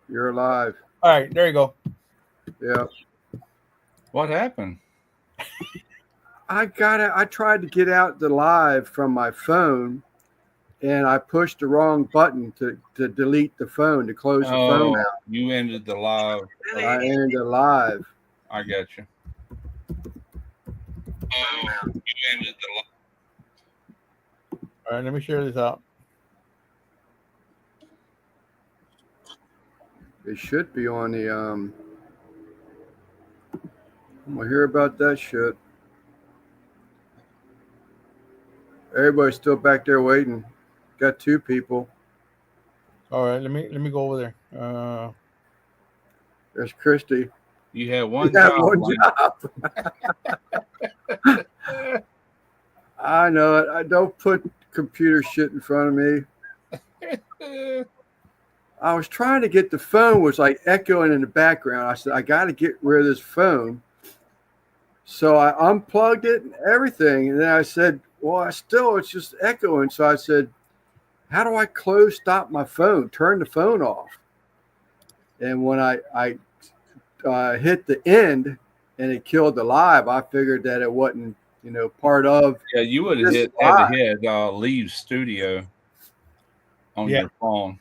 You're alive. All right, there you go. Yeah. What happened? I tried to get out the live from my phone and I pushed the wrong button to delete the phone, to close the phone Oh, out. you ended the live. I ended it live. I got you. Oh, you ended the live. All right, let me share this out. It should be on the I'm gonna hear about that shit. Everybody's still back there waiting. Got two people. All right, let me go over there. There's Christy. You had You one have job. one Lane. job. I know it. I don't put computer shit in front of me. I was trying to get the phone was like echoing in the background. I said, I got to get rid of this phone. So I unplugged it and everything. And then I said, well, it's just echoing. So I said, how do I stop my phone, turn the phone off? And when I hit the end and it killed the live, I figured that it wasn't, part of. Yeah, you would have this had live. to hit leave studio on Yeah. your phone.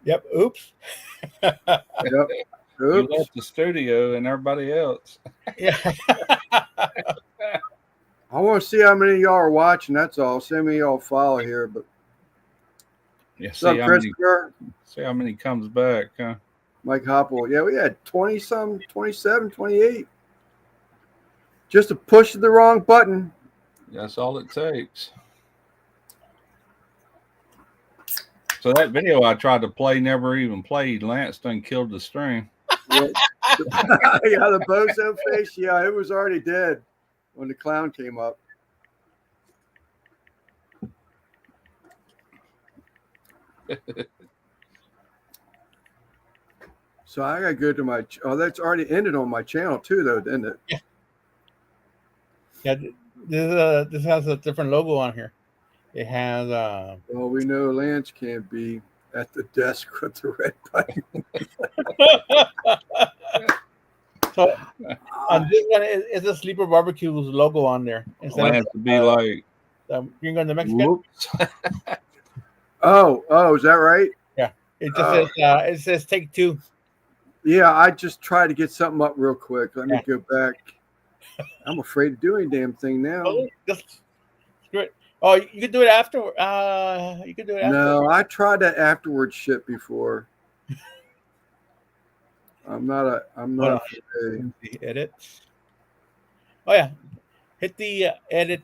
Yep. Oops. Yep. You Oops. left the studio and everybody else. Yeah. I want to see how many of y'all are watching. That's all. See how many of y'all follow here. But Yeah, what's up, Christopher? see how many comes back, huh? Mike Hopple. Yeah, we had 20 some, 27, 28. Just to push the wrong button. That's all it takes. So that video I tried to play never even played. Lance done killed the stream. Yeah, the bozo face. Yeah, it was already dead when the clown came up. So I gotta go to my. Oh, that's already ended on my channel too, though, didn't it? Yeah. This has a different logo on here. It has Well, we know Lance can't be at the desk with the red button. so on this one it's a Sleeper Barbecue's logo on there. Instead Lance would be like, Gringo and the Mexican. whoops. Oh, is that right? Yeah. It just says take two. Yeah, I just tried to get something up real quick. Let me go back. I'm afraid to do any damn thing now. Oh, just great. Oh, you could do it after. You could do it after. No, I tried that afterwards shit before. I'm not The edit. Oh yeah, hit the edit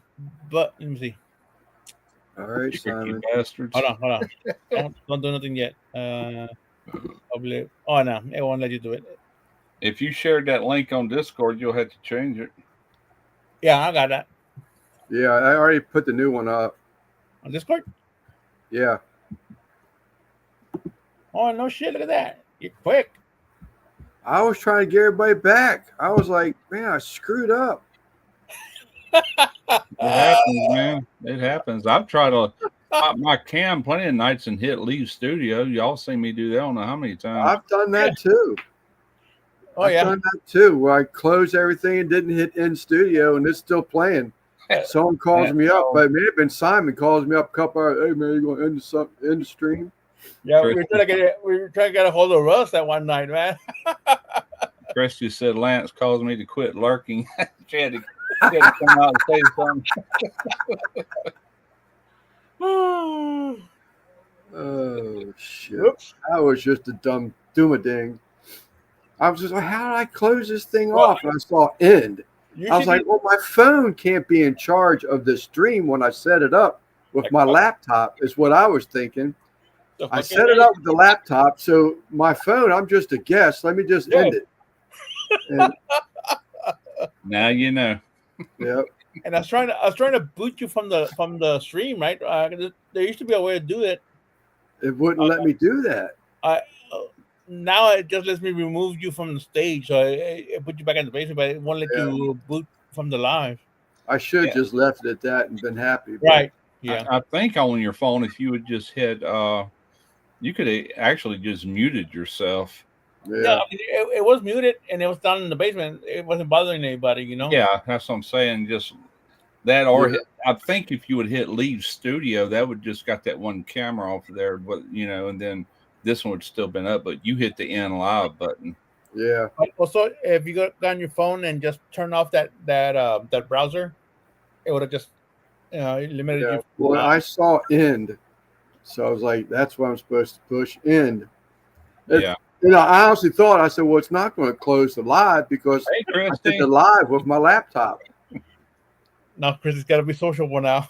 button. Let me see. All right, Simon. Bastards. Hold on. don't do nothing yet. Probably. Oh no, it won't let you do it. If you shared that link on Discord, you'll have to change it. Yeah, I got that Yeah, I already put the new one up. on Discord. Yeah. Oh no shit! Look at that. You're quick. I was trying to get everybody back. I was like, man, I screwed up. It happens, man. It happens. I've tried to pop my cam plenty of nights and hit leave studio. Y'all seen me do that. I don't know how many times. I've done that too. Oh I've yeah. done that too, where I closed everything and didn't hit in studio, and it's still playing. Someone calls me up, but it may have been Simon calls me up a couple hours. Hey man, you gonna end the stream? Yeah, we were trying to get a hold of Russ that one night, man. Chris just said Lance caused me to quit lurking. she had to come out and say something. Oh shit! Oops. That was just a dumb doomading. I was just like, how did I close this thing off? And I saw end. I was like, well, my phone can't be in charge of the stream when I set it up with my laptop, is what I was thinking. I set it up with the laptop, so my phone, I'm just a guest. Let me just end it. And, Now you know. Yep. And I was trying to boot you from the stream, right? There used to be a way to do it. It wouldn't let me do that. Now it just lets me remove you from the stage, so it put you back in the basement, but it won't let you boot from the live. I should have just left it at that and been happy. Right. Yeah. I think on your phone, if you would just hit You could have actually just muted yourself. Yeah, I mean, it was muted and it was down in the basement. It wasn't bothering anybody, you know. Yeah, that's what I'm saying. Just that, or Yeah. I think if you would hit leave studio, that would just got that one camera off there, but and then this one would still been up. But you hit the end live button. Yeah. But also, if you got on your phone and just turn off that browser, it would have just limited Yeah. you. Well, I saw end, so I was like, "That's what I'm supposed to push end." Yeah. I honestly thought, I said, "Well, it's not going to close the live because Hey, I did Christy. the live with my laptop." Now, Chris, it's got to be sociable now.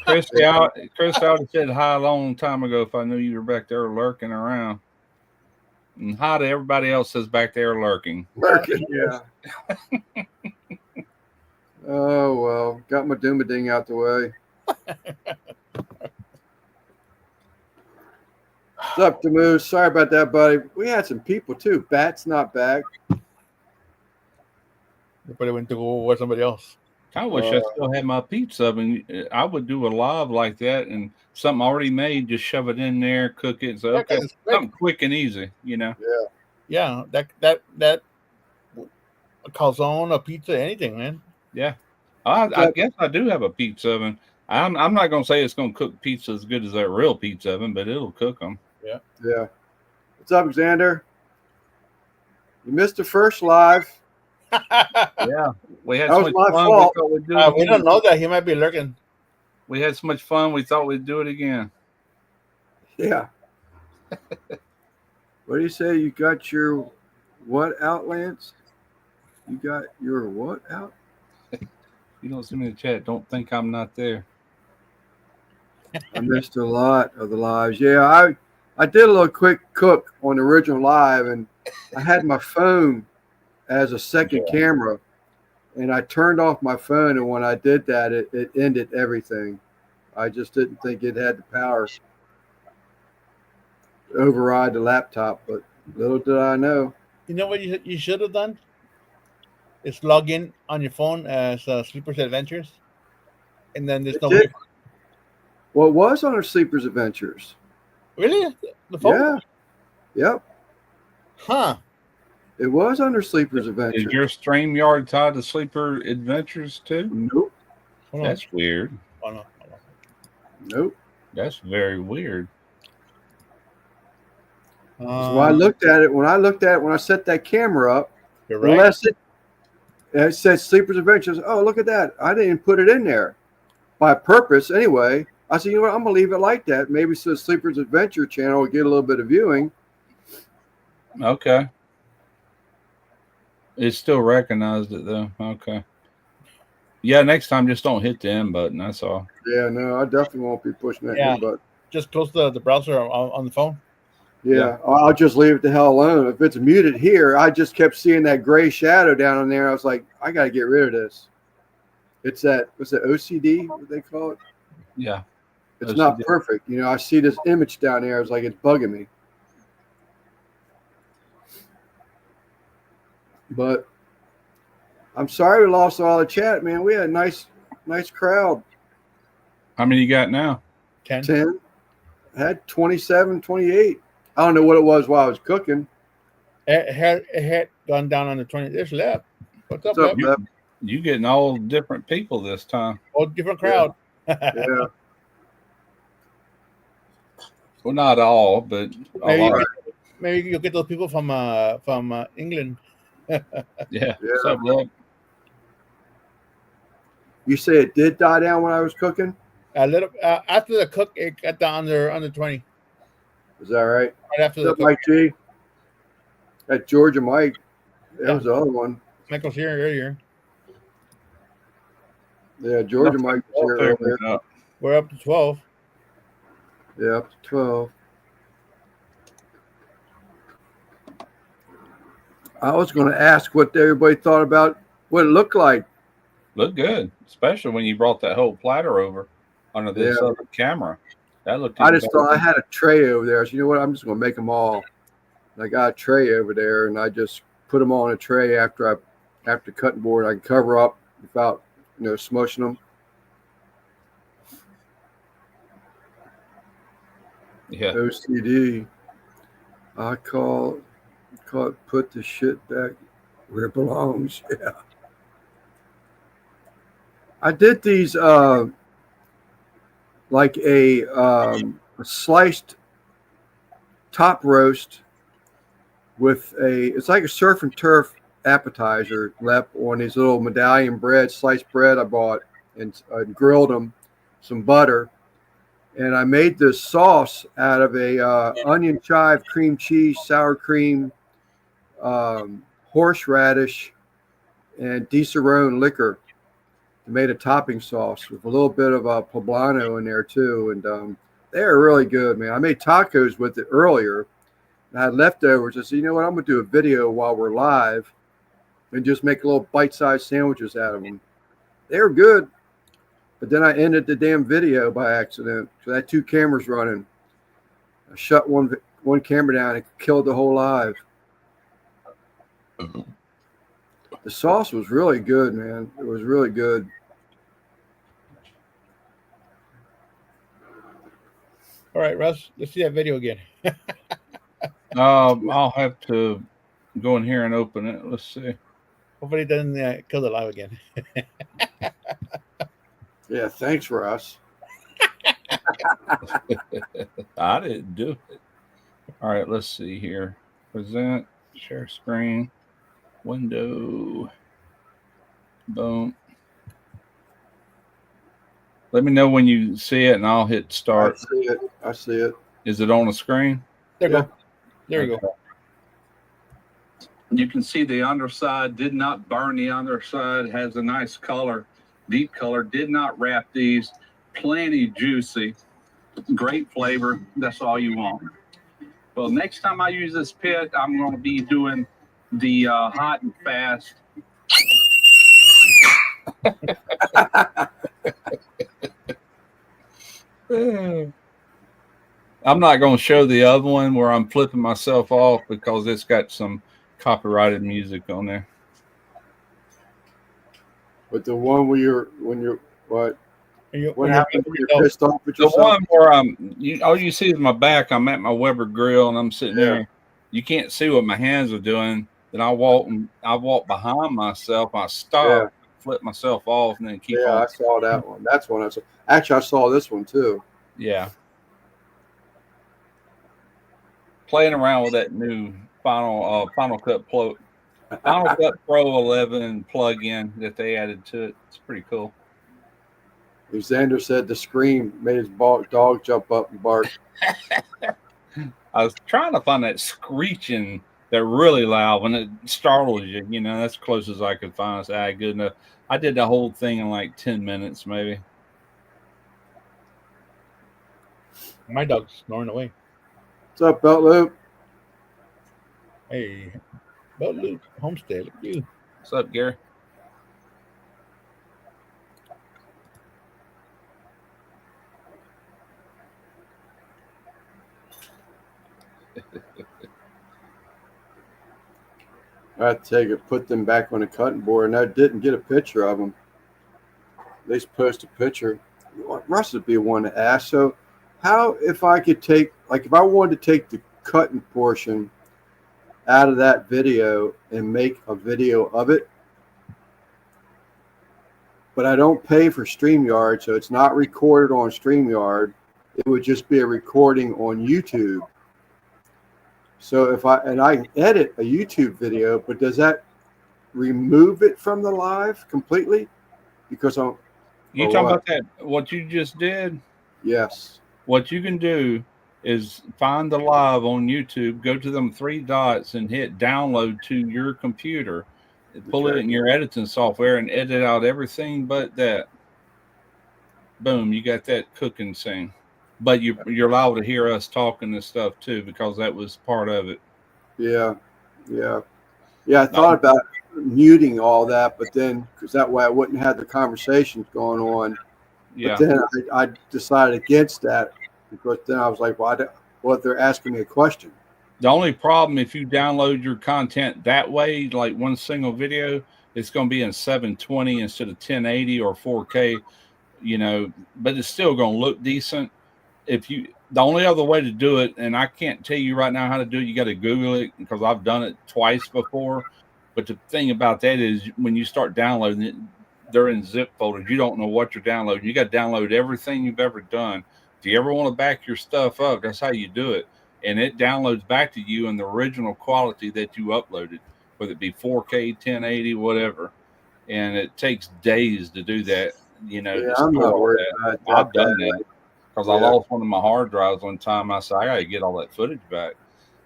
Christy, I would have said hi a long time ago if I knew you were back there lurking around. And hi to everybody else that's back there lurking. Lurking, yeah. Oh well, got my ding out the way. What's up, Demoose? Sorry about that, buddy. We had some people too. Bat's not back. You probably went to go with somebody else. I wish I still had my pizza oven. I would do a live like that and something already made, just shove it in there, cook it. So okay, something quick and easy, Yeah. Yeah, that a calzone, a pizza, anything, man. Yeah, I guess I do have a pizza oven. I'm not gonna say it's gonna cook pizza as good as that real pizza oven, but it'll cook them. Yeah. Yeah. What's up, Xander? You missed the first live. Yeah, we had That so was much my fun. fault. We thought we'd do it We again. don't know that he might be lurking. We had so much fun. We thought we'd do it again. Yeah. What do you say? You got your what out, Lance? You got your what out? You don't see me in the chat. Don't think I'm not there. I missed a lot of the lives. Yeah, I did a little quick cook on the original live, and I had my phone as a second camera, and I turned off my phone, and when I did that, it ended everything. I just didn't think it had the power to override the laptop, but little did I know. You know what you should have done? Is log in on your phone as Sleepers Adventures, and then there's no way. Well, it was on our Sleepers Adventures. Really? The phone? Yeah. Yep. Huh. It was under Sleepers Adventures. Is your StreamYard tied to Sleeper Adventures too? Nope. That's weird. Oh, no. Nope. That's very weird. So I looked at it when I set that camera up. You're right. Unless it said Sleepers Adventures. Oh, look at that! I didn't put it in there by purpose. Anyway, I said, you know what? I'm gonna leave it like that. Maybe so the Sleepers Adventure channel will get a little bit of viewing. Okay. It still recognized it though. Okay. Yeah, next time just don't hit the end button. That's all. Yeah, no, I definitely won't be pushing that end button. Just close the browser on the phone. Yeah, I'll just leave it the hell alone. If it's muted here, I just kept seeing that gray shadow down in there. I was like, I got to get rid of this. It's that, what's that, OCD, what they call it? Yeah. It's OCD. not perfect. I see this image down there. It's like it's bugging me. But I'm sorry we lost all the chat, man. We had a nice crowd. How many you got now? 10. I had 27, 28. I don't know what it was while I was cooking. It had gone down on the 20. There's left. What's up, What's up, Lep? Lep? You getting all different people this time. All different crowd. Yeah. Well, not all, but a lot. Maybe you'll get those people from England. Yeah. What's up, Lep? You say it did die down when I was cooking? A little after the cook, it got down under 20. Is that right? Right after the What's up, cook. Mike G? That Georgia Mike. That was the other one. Mike was here earlier. Yeah, Georgia Mike was here earlier. We're up to 12. Yeah, up to 12. I was going to ask what everybody thought about what it looked like. Looked good, especially when you brought that whole platter over under this other camera. That looked. I just thought I had a tray over there. So you know what? I'm just going to make them all. And I got a tray over there, and I just put them all on a tray after cutting board. I can cover up without smushing them. Yeah. OCD. I call it put the shit back where it belongs. Yeah. I did these like a sliced top roast with it's like a surf and turf appetizer left on these little medallion bread, sliced bread I bought and grilled them, some butter. And I made this sauce out of a onion chive, cream cheese, sour cream, horseradish, and Disaronno liquor. I made a topping sauce with a little bit of poblano in there too, and they are really good, man. I made tacos with it earlier. And I had leftovers. I said, you know what? I'm gonna do a video while we're live, and just make little bite-sized sandwiches out of them. They were good, but then I ended the damn video by accident because I had two cameras running. I shut one camera down and killed the whole live. The sauce was really good, man. It was really good. All right, Russ, let's see that video again. I'll have to go in here and open it. Let's see. Hopefully it doesn't kill the live again. Yeah, thanks, Russ. I didn't do it. All right, let's see here. Present, share screen, window, boom. Let me know when you see it, and I'll hit start. I see it. Is it on the screen? There you go. There you go. You can see the underside did not burn. The underside has a nice color, deep color. Did not wrap these. Plenty juicy. Great flavor. That's all you want. Well, next time I use this pit, I'm going to be doing the hot and fast. I'm not going to show the other one where I'm flipping myself off because it's got some copyrighted music on there. But the one where what happened when you're pissed off at the yourself? one where all you see is my back. I'm at my Weber grill and I'm sitting there. You can't see what my hands are doing. Then I walk behind myself. I stop, flip myself off, and then keep on. I saw that one. That's one I saw. Actually, I saw this one too. Yeah. Playing around with that new Final Cut Pro 11 plug-in that they added to it. It's pretty cool. Xander said the scream made his dog jump up and bark. I was trying to find that screeching that really loud when it startles you. You know, that's as close as I could find. I said, good enough. I did the whole thing in like 10 minutes, maybe. My dog's snoring away. What's up, Belt Loop? Hey, Belt Loop Homestead. Look at you. What's up, Gary? I had to take it, put them back on the cutting board, and I didn't get a picture of them. They post a picture. Russ would be one to ask. So, how if I could take, like, if I wanted to take the cutting portion out of that video and make a video of it, but I don't pay for StreamYard, so it's not recorded on StreamYard. It would just be a recording on YouTube. So if I edit a YouTube video, but does that remove it from the live completely? Because you talking about that? What you just did? Yes. What you can do is find the live on YouTube, go to them 3 dots, and hit download to your computer. Pull it in your editing software and edit out everything but that. Boom, you got that cooking scene. But you're allowed to hear us talking and stuff too, because that was part of it. Yeah. I thought about muting all that, but then because that way I wouldn't have the conversations going on. Yeah. But then I decided against that because then I was like, well, what if they're asking me a question? The only problem if you download your content that way, like one single video, it's going to be in 720 instead of 1080 or 4K. You know, but it's still going to look decent. the only other way to do it, and I can't tell you right now how to do it, you got to Google it because I've done it twice before. But the thing about that is when you start downloading it, they're in zip folders. You don't know what you're downloading. You got to download everything you've ever done. If you ever want to back your stuff up, that's how you do it. And it downloads back to you in the original quality that you uploaded, whether it be 4K, 1080, whatever. And it takes days to do that, Yeah, to I'm store not all worried that. about I've done that because I Yeah. lost one of my hard drives one time. I said, I got to get all that footage back.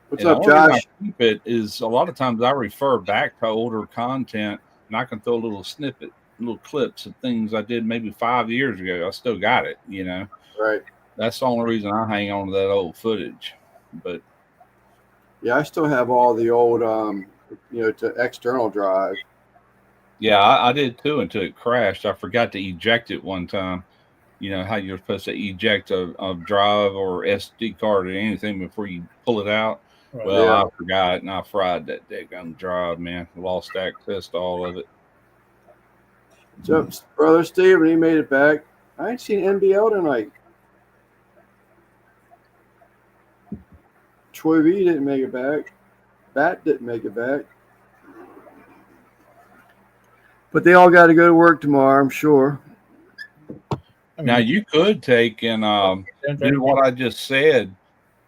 What's And up, the only reason Josh? I keep it is a lot of times I refer back to older content and I can throw a little snippet, little clips of things I did maybe 5 years ago. I still got it, Right. That's the only reason I hang on to that old footage. But Yeah, I still have all the old, to external drive. yeah, I did too until it crashed. I forgot to eject it one time. You know how you're supposed to eject a drive or SD card or anything before you pull it out. Right. Well, Yeah. I forgot and I fried that daggone drive, man. Lost access to all of it. So, brother Steven, he made it back. I ain't seen NBL tonight. Troy V didn't make it back. Bat didn't make it back. But they all got to go to work tomorrow, I'm sure. Now you could take and do what I just said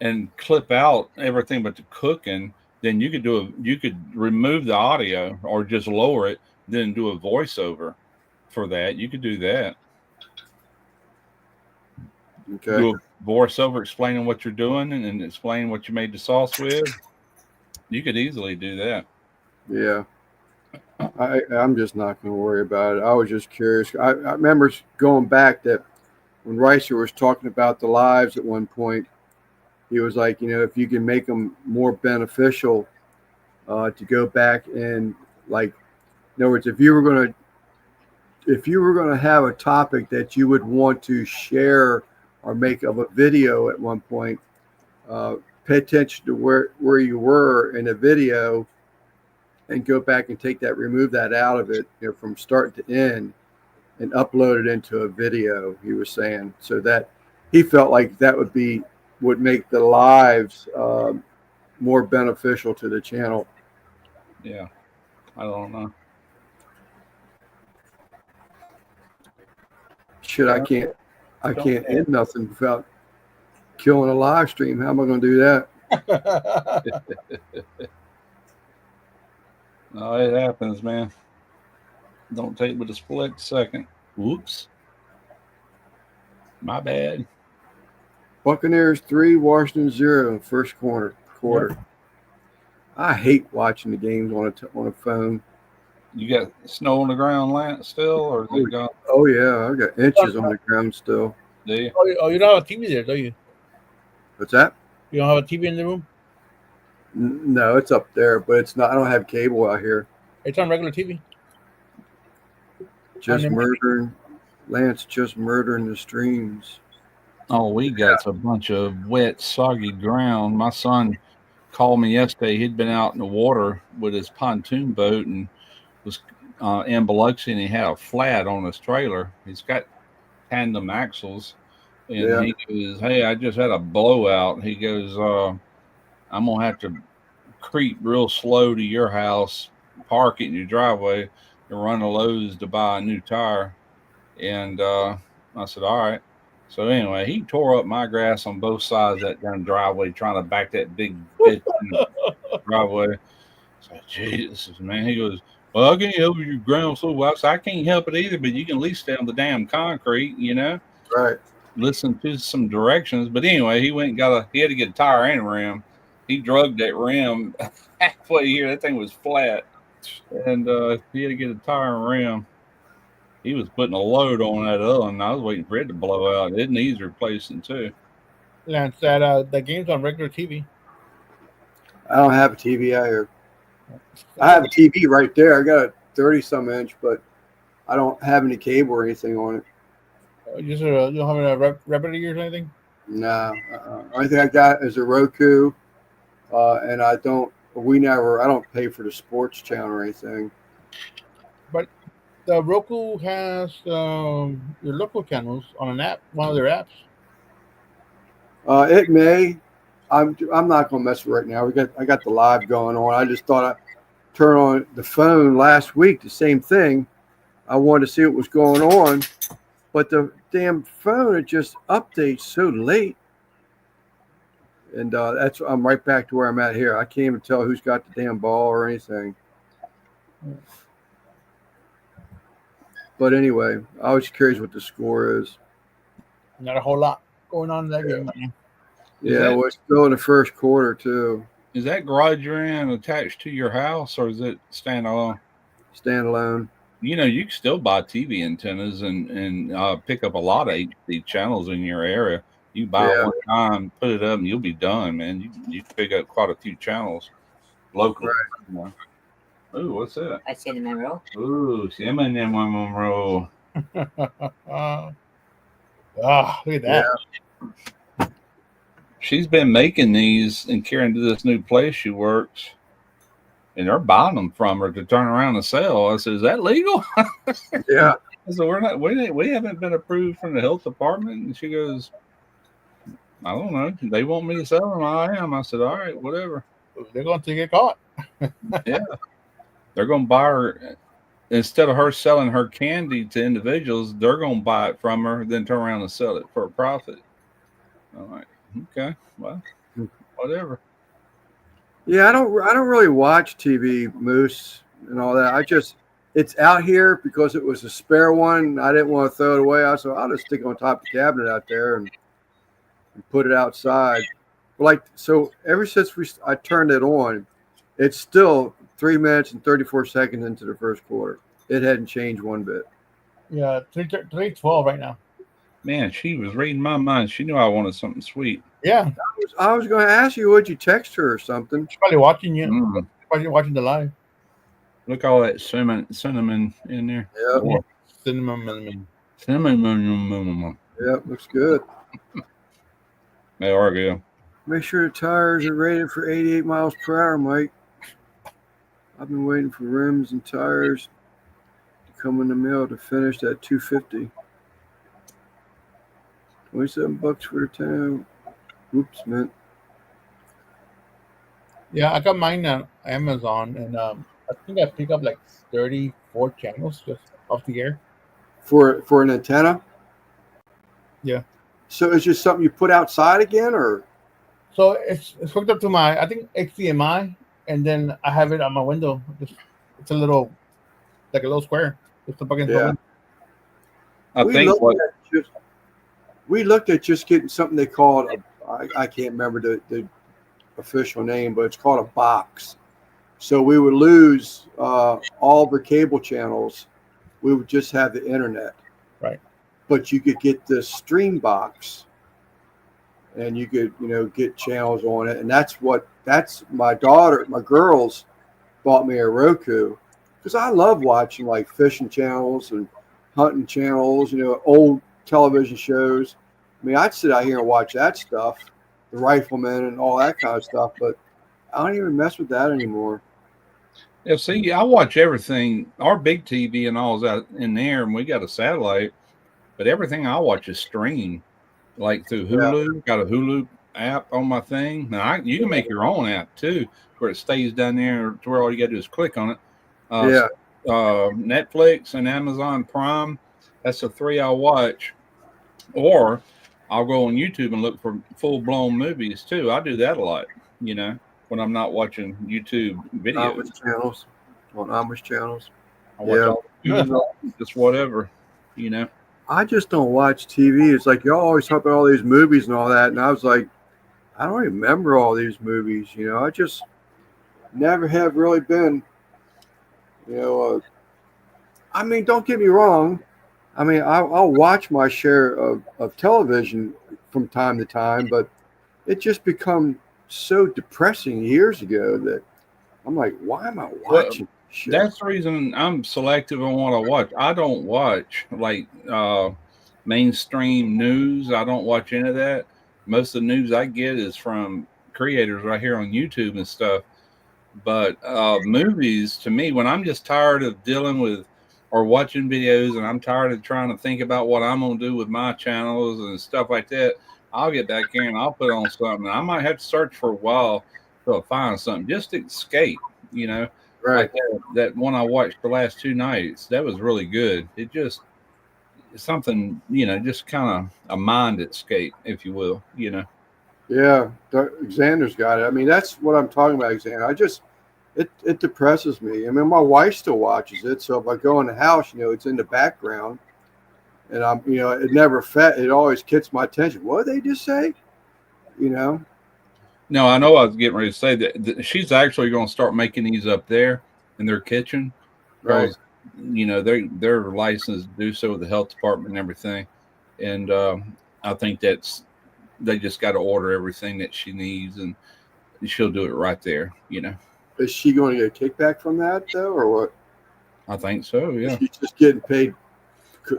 and clip out everything but the cooking. Then you could remove the audio or just lower it, then do a voiceover for that. You could do that. Okay. Do a voiceover explaining what you're doing and explain what you made the sauce with. You could easily do that. Yeah. I'm just not going to worry about it. I was just curious. I remember going back that when Reiser was talking about the lives at one point, he was like, if you can make them more beneficial to go back and, like, in other words, if you were going to have a topic that you would want to share or make of a video at one point, pay attention to where you were in a video and go back and remove that out of it, from start to end and upload it into a video, he was saying, so that he felt like that would make the lives more beneficial to the channel. Yeah. I don't know. Shit, I can't end nothing without killing a live stream. How am I going to do that? No, it happens, man. Don't take but a split second. Whoops. My bad. Buccaneers 3, Washington 0 in first quarter. Yep. I hate watching the games on a phone. You got snow on the ground, Lance, still, or is it gone? Oh yeah, I got inches on the ground still. Do you? Oh, you don't have a TV there, do you? What's that? You don't have a TV in the room? No, it's up there, but it's not. I don't have cable out here. It's on regular TV. Just murdering, Lance. Just murdering the streams. Oh, we got a bunch of wet, soggy ground. My son called me yesterday. He'd been out in the water with his pontoon boat and was in Biloxi, and he had a flat on his trailer. He's got tandem axles, and he goes, "Hey, I just had a blowout." He goes, "I'm gonna have to creep real slow to your house, park it in your driveway, and run to Lowe's to buy a new tire." And I said, "All right." So anyway, he tore up my grass on both sides of that damn driveway, trying to back that big bitch in the driveway. So, Jesus, man. He goes, "Well, I can't help your ground so well." I said, "I can't help it either, but you can at least stay on the damn concrete, Right. Listen to some directions." But anyway, he went and he had to get a tire and a rim. He drugged that rim halfway here. That thing was flat. And he had to get a tire and rim. He was putting a load on that other one. I was waiting for it to blow out. It needs replacing too. Lance, that game's on regular TV. I don't have a TV out here. I have a TV right there. I got a 30-some inch, but I don't have any cable or anything on it. You don't have a Rapid ears or anything? No. Only thing I got is a Roku, and I don't pay for the sports channel or anything. But the Roku has your local channels on an app, one of their apps. It may. I'm not gonna mess with it right now. I got the live going on. I just thought I'd turn on the phone last week. The same thing. I wanted to see what was going on, but the damn phone it just updates so late. And I'm right back to where I'm at here. I can't even tell who's got the damn ball or anything. But anyway, I was curious what the score is. Not a whole lot going on in that game. Man. Yeah, well, it's still in the first quarter too. Is that garage you're in attached to your house, or is it standalone? Standalone. You know, you can still buy TV antennas and pick up a lot of HD channels in your area. You buy it one time, put it up, and you'll be done, man. You pick up quite a few channels locally. Right. Ooh, what's that? A cinnamon roll. Ooh, cinnamon roll. Oh, look at that. Yeah. She's been making these and carrying to this new place she works, and they're buying them from her to turn around and sell. I said, "Is that legal?" Yeah. I said, we haven't been approved from the health department. And she goes, "I don't know. They want me to sell them. I am." I said, "All right, whatever." They're going to get caught. Yeah. They're going to buy her, instead of her selling her candy to individuals, they're going to buy it from her, then turn around and sell it for a profit. I'm like, okay, well, whatever. Yeah, I don't really watch TV, Moose, and all that. It's out here because it was a spare one. I didn't want to throw it away. I said, I'll just stick it on top of the cabinet out there and put it outside. But so ever since I turned it on, it's still 3 minutes and 34 seconds into the first quarter. It hadn't changed one bit. Yeah, 3:12 right now. Man, she was reading my mind. She knew I wanted something sweet. Yeah. I was going to ask you, would you text her or something? She's probably watching you. Probably watching the live. Look, all that cinnamon in there. Yeah. Cinnamon. Yep, looks good. They are good. Make sure the tires are rated for 88 miles per hour, Mike. I've been waiting for rims and tires to come in the mail to finish at 250. 27 bucks for the town. Oops, man. Yeah, I got mine on Amazon, and I think I pick up like 34 channels just off the air. For an antenna? Yeah. So it's just something you put outside again, or? So it's hooked up to my, I think, HDMI, and then I have it on my window. It's a little square. Just a plug in. Yeah. We looked at just getting something they called, I can't remember the official name, but it's called a box. So we would lose all the cable channels. We would just have the internet. Right. But you could get the stream box, and you could, get channels on it. And that's my girls bought me a Roku, because I love watching like fishing channels and hunting channels, old television shows. I mean, I'd sit out here and watch that stuff, the Rifleman and all that kind of stuff, but I don't even mess with that anymore. Yeah, see, I watch everything. Our big TV and all is out in there, and we got a satellite, but everything I watch is streamed, like through Hulu. Yeah. Got a Hulu app on my thing. Now, you can make your own app too, where it stays down there to where all you got to do is click on it. Netflix and Amazon Prime, that's the three I watch. Or I'll go on YouTube and look for full-blown movies too. I do that a lot, when I'm not watching YouTube videos. Amish channels. I watch just whatever, I just don't watch TV. It's like y'all always talk about all these movies and all that, and I was like, I don't remember all these movies. I just never have really been. I mean, don't get me wrong. I mean, I'll watch my share of television from time to time, but it just become so depressing years ago that I'm like, why am I watching shit? That's the reason I'm selective on what I watch. I don't watch like mainstream news. I don't watch any of that. Most of the news I get is from creators right here on YouTube and stuff. But movies, to me, when I'm just tired of dealing with or watching videos and I'm tired of trying to think about what I'm going to do with my channels and stuff like that, I'll get back here and I'll put on something. I might have to search for a while till I find something just to escape, you know. Right. Like that one I watched the last 2 nights. That was really good. It just something, you know, just kind of a mind escape, if you will, you know. Yeah. Xander's got it. I mean, that's what I'm talking about, Xander. It depresses me. I mean, my wife still watches it. So if I go in the house, you know, it's in the background. And it never it always gets my attention. What did they just say? You know? No, I know I was getting ready to say that she's actually going to start making these up there in their kitchen Right. because, you know, they're licensed to do so with the health department and everything. And I think they just got to order everything that she needs and she'll do it right there, you know. Is she going to get a kickback from that, though, or what? I think so, Is yeah. she just getting paid?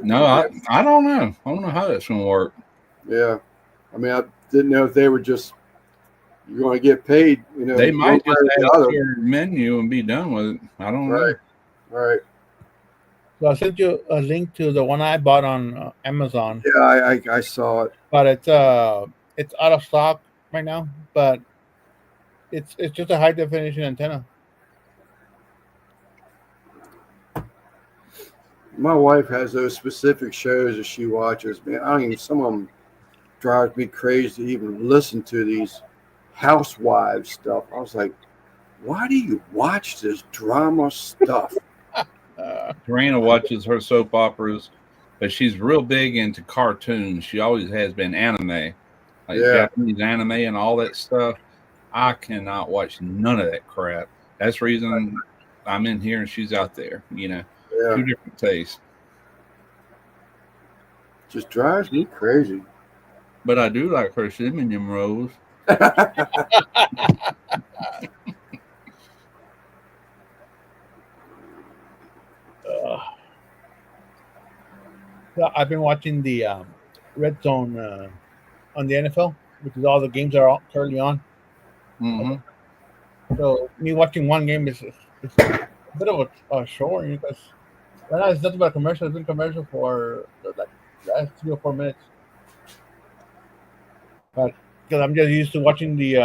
No, I don't know. I don't know how that's going to work. Yeah. I mean, I didn't know if they were just, you're going to get paid, you know. They might one just way or add the it other. to your menu and be done with it. I don't know. Right. Right. So I sent you a link to the one I bought on Amazon, Yeah, I saw it. but it's out of stock right now. But it's just a high definition antenna. My wife has those specific shows that she watches. Man, I don't even, some of them drives me crazy to even listen to these housewives stuff. I was like, why do you watch this drama stuff? Tarina watches her soap operas, but she's real big into cartoons. She always has been anime, like Yeah. Japanese anime and all that stuff. I cannot watch none of that crap. That's the reason I'm in here and she's out there. You know, Yeah. two different tastes. Just drives me crazy. But I do like her cinnamon rolls. So I've been watching the Red Zone on the NFL, which is all the games that are currently on. Mm-hmm. So me watching one game is a bit of a chore because right now it's nothing but a commercial. It's been commercial for like last 3 or 4 minutes, but because I'm just used to watching the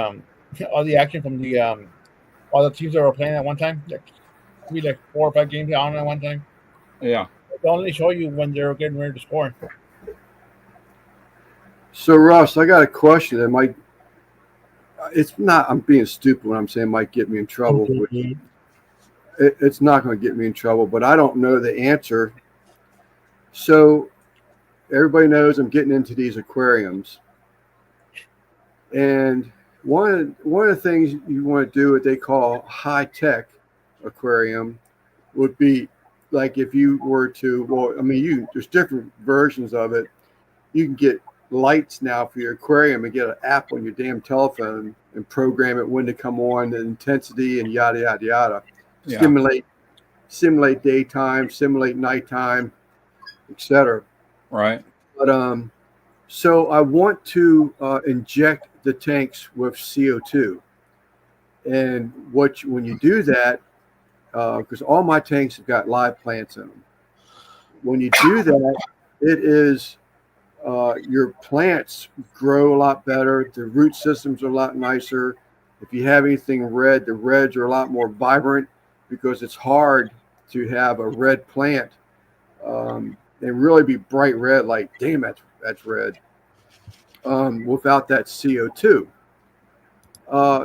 all the action from the all the teams that were playing at one time, like 4 or 5 games on at one time. Yeah. They only show you when they're getting ready to score. So, Russ, I got a question that might, it's not, I'm being stupid when I'm saying might get me in trouble. Which it's not going to get me in trouble, but I don't know the answer. So, everybody knows I'm getting into these aquariums. And one of the things you want to do, what they call high-tech aquarium, would be like if you were to, well, I mean, there's different versions of it. You can get lights now for your aquarium and get an app on your damn telephone and program it when to come on, the intensity and yada, yada, yada. Yeah. Simulate daytime, simulate nighttime, etc. Right. But so I want to inject the tanks with CO2. And when you do that, because all my tanks have got live plants in them. When you do that, it is your plants grow a lot better. The root systems are a lot nicer. If you have anything red, the reds are a lot more vibrant because it's hard to have a red plant and really be bright red, like, damn, that's red, without that CO2.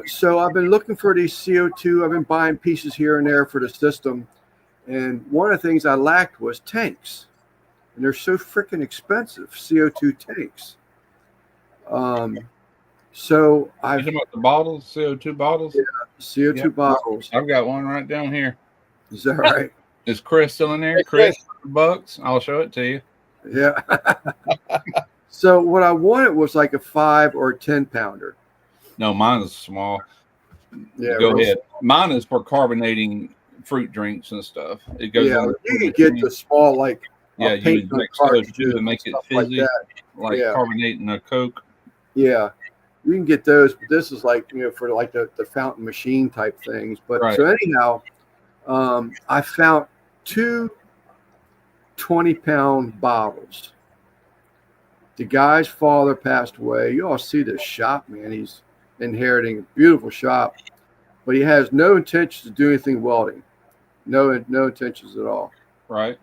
So I've been looking for these CO2. I've been buying pieces here and there for the system. And one of the things I lacked was tanks. And they're so freaking expensive, CO2 tanks. So You talking about the bottles, CO2 bottles? Yeah, CO2 Yep. bottles. I've got one right down here. Is that right? Is Chris still in there? Hey, Chris, $100. I'll show it to you. Yeah. So what I wanted was like a 5 or a 10 pounder. No, mine is small. Yeah. Go real ahead. Mine is for carbonating fruit drinks and stuff. It goes Yeah, on you can get the small, like, yeah, paint you on mix cartridges CO2 to make and it stuff like fizzy, that. like Yeah. carbonating a Coke. Yeah, you can get those, but this is like, for like the fountain machine type things. But Right. so anyhow, I found two 20-pound bottles. The guy's father passed away. You all see this shop, man. He's inheriting a beautiful shop, but he has no intentions to do anything welding. No intentions at all. Right.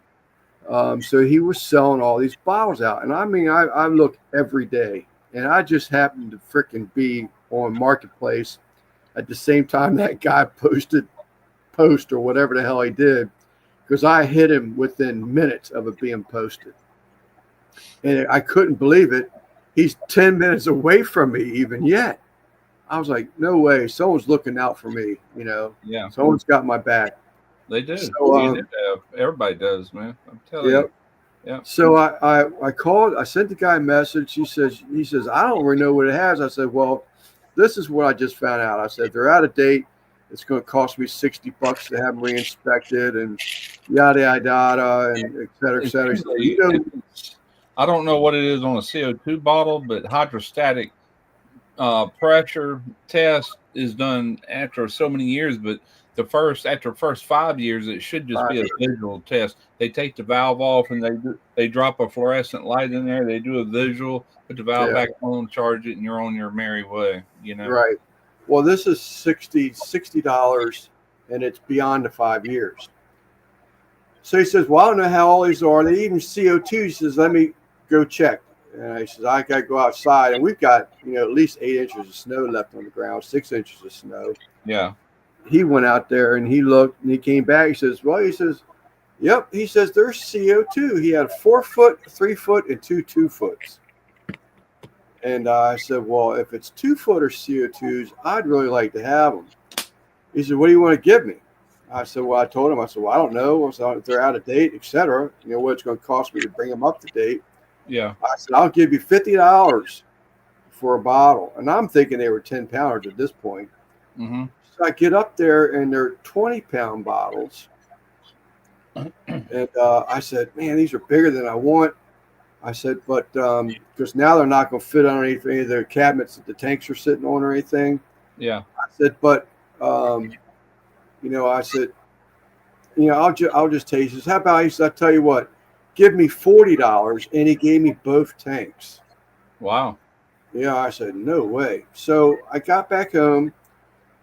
So he was selling all these bottles out. And I mean, I look every day, and I just happened to freaking be on Marketplace at the same time that guy posted post or whatever the hell he did, because I hit him within minutes of it being posted. And I couldn't believe it. He's 10 minutes away from me even yet. I was like, no way. Someone's looking out for me, you know. Yeah. Someone's got my back. They do. So, everybody does, man. I'm telling yep. you. Yeah. So I called. I sent the guy a message. He says, I don't really know what it has. I said, well, this is what I just found out. I said, they're out of date. It's going to cost me $60 to have them re-inspected and yada, yada, yada, and et cetera, et cetera. So, you know, I don't know what it is on a CO2 bottle, but hydrostatic pressure test is done after so many years. But after the first 5 years, it should just be a visual test. They take the valve off and they drop a fluorescent light in there. They do a visual, put the valve back on, charge it, and you're on your merry way. You know, right? Well, this is $60, and it's beyond the 5 years. So he says, well, I don't know how all these are. They even CO2. He says, let me go check. And he says, I got to go outside. And we've got, at least 8 inches of snow left on the ground, 6 inches of snow. Yeah. He went out there and he looked and he came back. He says, yep. He says, there's CO2. He had 4 foot, 3 foot, and 2 2-foots. And I said, well, if it's 2-footer CO2s, I'd really like to have them. He said, what do you want to give me? I said, well, I told him, well, I don't know. So if they're out of date, et cetera, what it's going to cost me to bring them up to date. Yeah. I said, I'll give you $50 for a bottle. And I'm thinking they were 10-pounders at this point. Mm-hmm. So I get up there and they're 20-pound bottles. And I said, man, these are bigger than I want. I said, but because now they're not going to fit underneath any of the cabinets that the tanks are sitting on or anything. Yeah. I said, but, I said, I'll just taste this. How about, he said, I tell you what, give me $40. And he gave me both tanks. Wow. Yeah. I said, no way. So I got back home,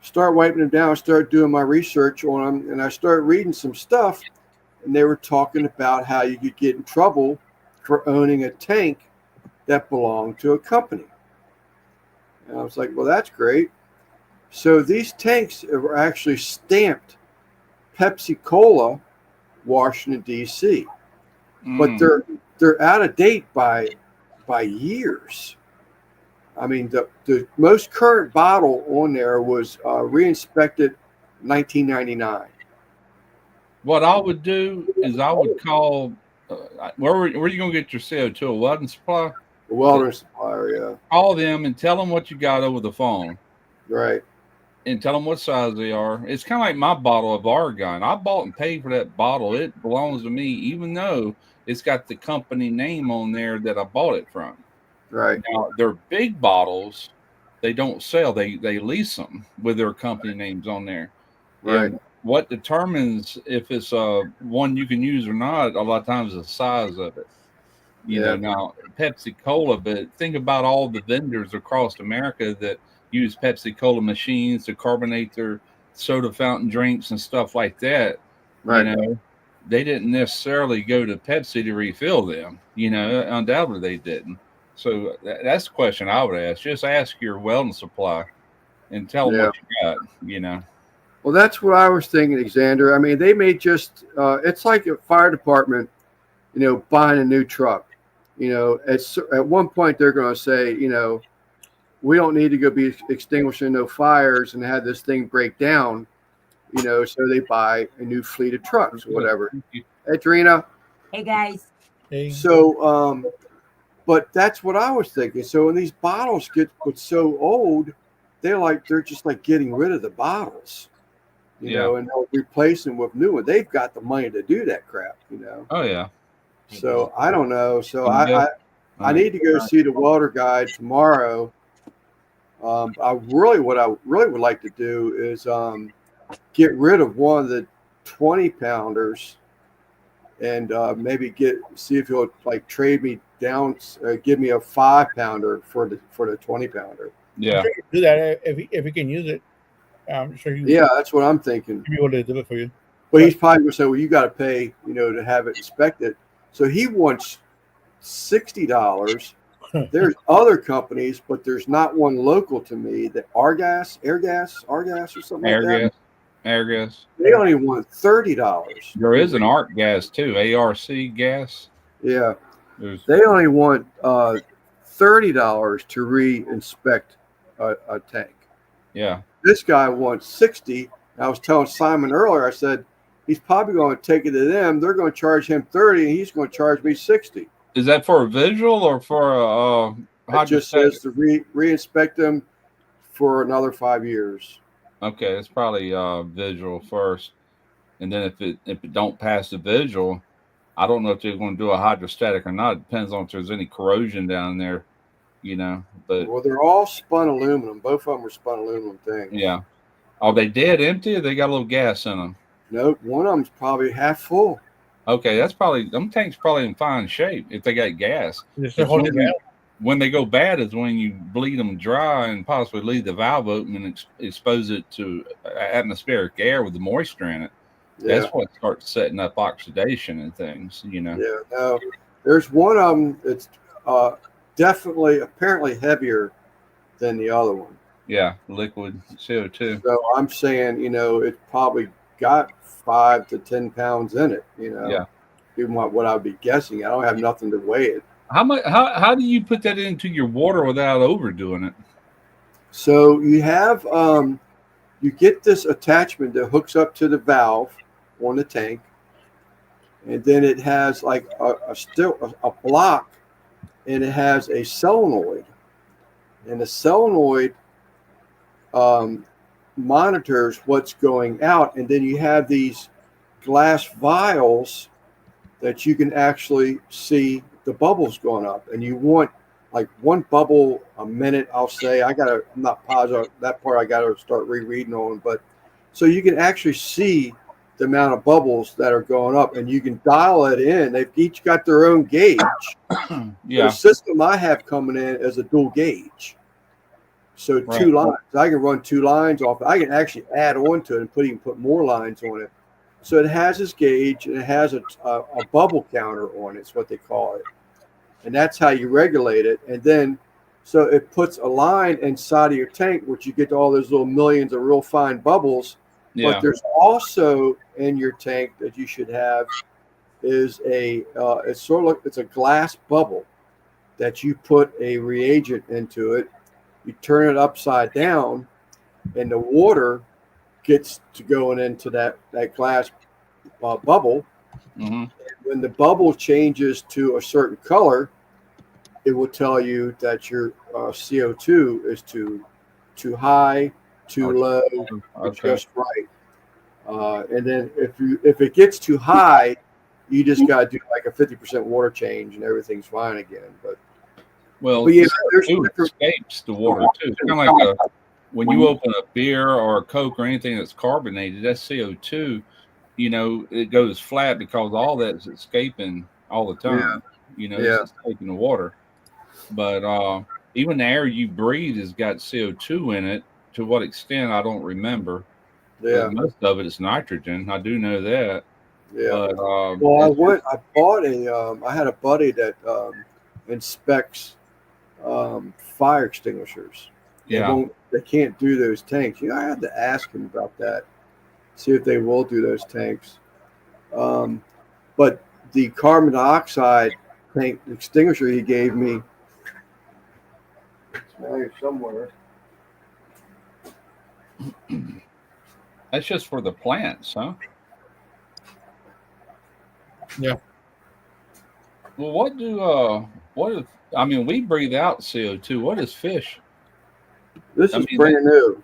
start wiping them down, start doing my research on them. And I started reading some stuff, and they were talking about how you could get in trouble for owning a tank that belonged to a company. And I was like, well, that's great. So these tanks are actually stamped Pepsi Cola, Washington, D.C. But they're out of date by years. I mean, the most current bottle on there was re-inspected 1999. What I would do is I would call. Where are you going to get your CO2? A welding supply? The welder supplier, yeah. Call them and tell them what you got over the phone. Right. And tell them what size they are. It's kind of like my bottle of Argon. I bought and paid for that bottle. It belongs to me, even though it's got the company name on there that I bought it from. Right. Now, they're big bottles. They don't sell. They lease them with their company names on there. Right. And what determines if it's one you can use or not, a lot of times, is the size of it. You know, now Pepsi Cola, but think about all the vendors across America that use Pepsi Cola machines to carbonate their soda fountain drinks and stuff like that. Right. They didn't necessarily go to Pepsi to refill them. Undoubtedly they didn't. So that's the question I would ask. Just ask your welding supply and tell them what you got, Well, that's what I was thinking, Xander. I mean, they may just, it's like a fire department, buying a new truck. At one point they're going to say, we don't need to go be extinguishing no fires and have this thing break down, so they buy a new fleet of trucks or whatever. Hey, Trina. Hey, guys. Hey. So, but that's what I was thinking. So when these bottles get so old, they're just like getting rid of the bottles, and they'll replace them with new ones. They've got the money to do that crap, Oh, yeah. So I don't know. So I need to go see the welder guy tomorrow. What I really would like to do is get rid of one of the 20-pounders and maybe see if he'll trade me give me a 5-pounder for the 20-pounder. Yeah. Sure you can do that if you can use it. I'm sure you Yeah, that's what I'm thinking. be able to do it for you. But he's probably going to say, well, you got to pay, to have it inspected. So he wants $60. There's other companies, but there's not one local to me. That Airgas or something like that. Airgas. They only want $30. There is an ARC gas too, ARC gas. Yeah, There's, they only want $30 to re-inspect a tank. yeah. This guy wants 60. I was telling Simon earlier, I said, he's probably going to take it to them. They're going to charge him 30 and he's going to charge me 60. Is that for a visual or for a It just says to re-inspect them for another 5 years. Okay, it's probably visual first. And then if it don't pass the visual, I don't know if they're going to do a hydrostatic or not. It depends on if there's any corrosion down there, But Well, they're all spun aluminum. Both of them are spun aluminum things. yeah. Are they dead empty or they got a little gas in them? Nope, one of them's probably half full. Okay, them tanks probably in fine shape if they got gas. Just to hold it down. When they go bad is when you bleed them dry and possibly leave the valve open and expose it to atmospheric air with the moisture in it. Yeah. That's what starts setting up oxidation and things, Yeah, no. There's one of them that's definitely, apparently heavier than the other one. Yeah, liquid CO2. So I'm saying, it probably got 5 to 10 pounds in it, Yeah. Even what I would be guessing. I don't have nothing to weigh it. How do you put that into your water without overdoing it? So you have you get this attachment that hooks up to the valve on the tank, and then it has like a block, and it has a solenoid, and the solenoid monitors what's going out, and then you have these glass vials that you can actually see the bubbles going up, and you want like one bubble a minute. I'll say I'm not positive that part. I got to start rereading on, but so you can actually see the amount of bubbles that are going up, and you can dial it in. They've each got their own gauge. Yeah. The system I have coming in is a dual gauge, so Right. 2 lines. I can run 2 lines off. I can actually add on to it and put more lines on it. So it has this gauge, and it has a bubble counter on it. It's what they call it. And that's how you regulate it. And then, so it puts a line inside of your tank, which you get all those little millions of real fine bubbles. Yeah. But there's also in your tank that you should have is it's a glass bubble that you put a reagent into it. You turn it upside down, and the water gets to going into that glass bubble. Mm-hmm. When the bubble changes to a certain color, it will tell you that your CO2 is too high, too low, or just right. And then if it gets too high, you just got to do like a 50% water change, and everything's fine again. But yeah, there's escapes the water too. It's kind of like when you open a beer or a Coke or anything that's carbonated, that CO2, it goes flat because all that's escaping all the time. It's escaping the water. But even the air you breathe has got CO2 in it. To what extent, I don't remember. Yeah. But most of it is nitrogen. I do know that. Yeah. But, I had a buddy that inspects fire extinguishers. Yeah. They can't do those tanks. I had to ask him about that. See if they will do those tanks. But the carbon dioxide tank extinguisher he gave me, it's somewhere. That's just for the plants, huh? Yeah. Well, we breathe out CO2. What is fish? This is brand new.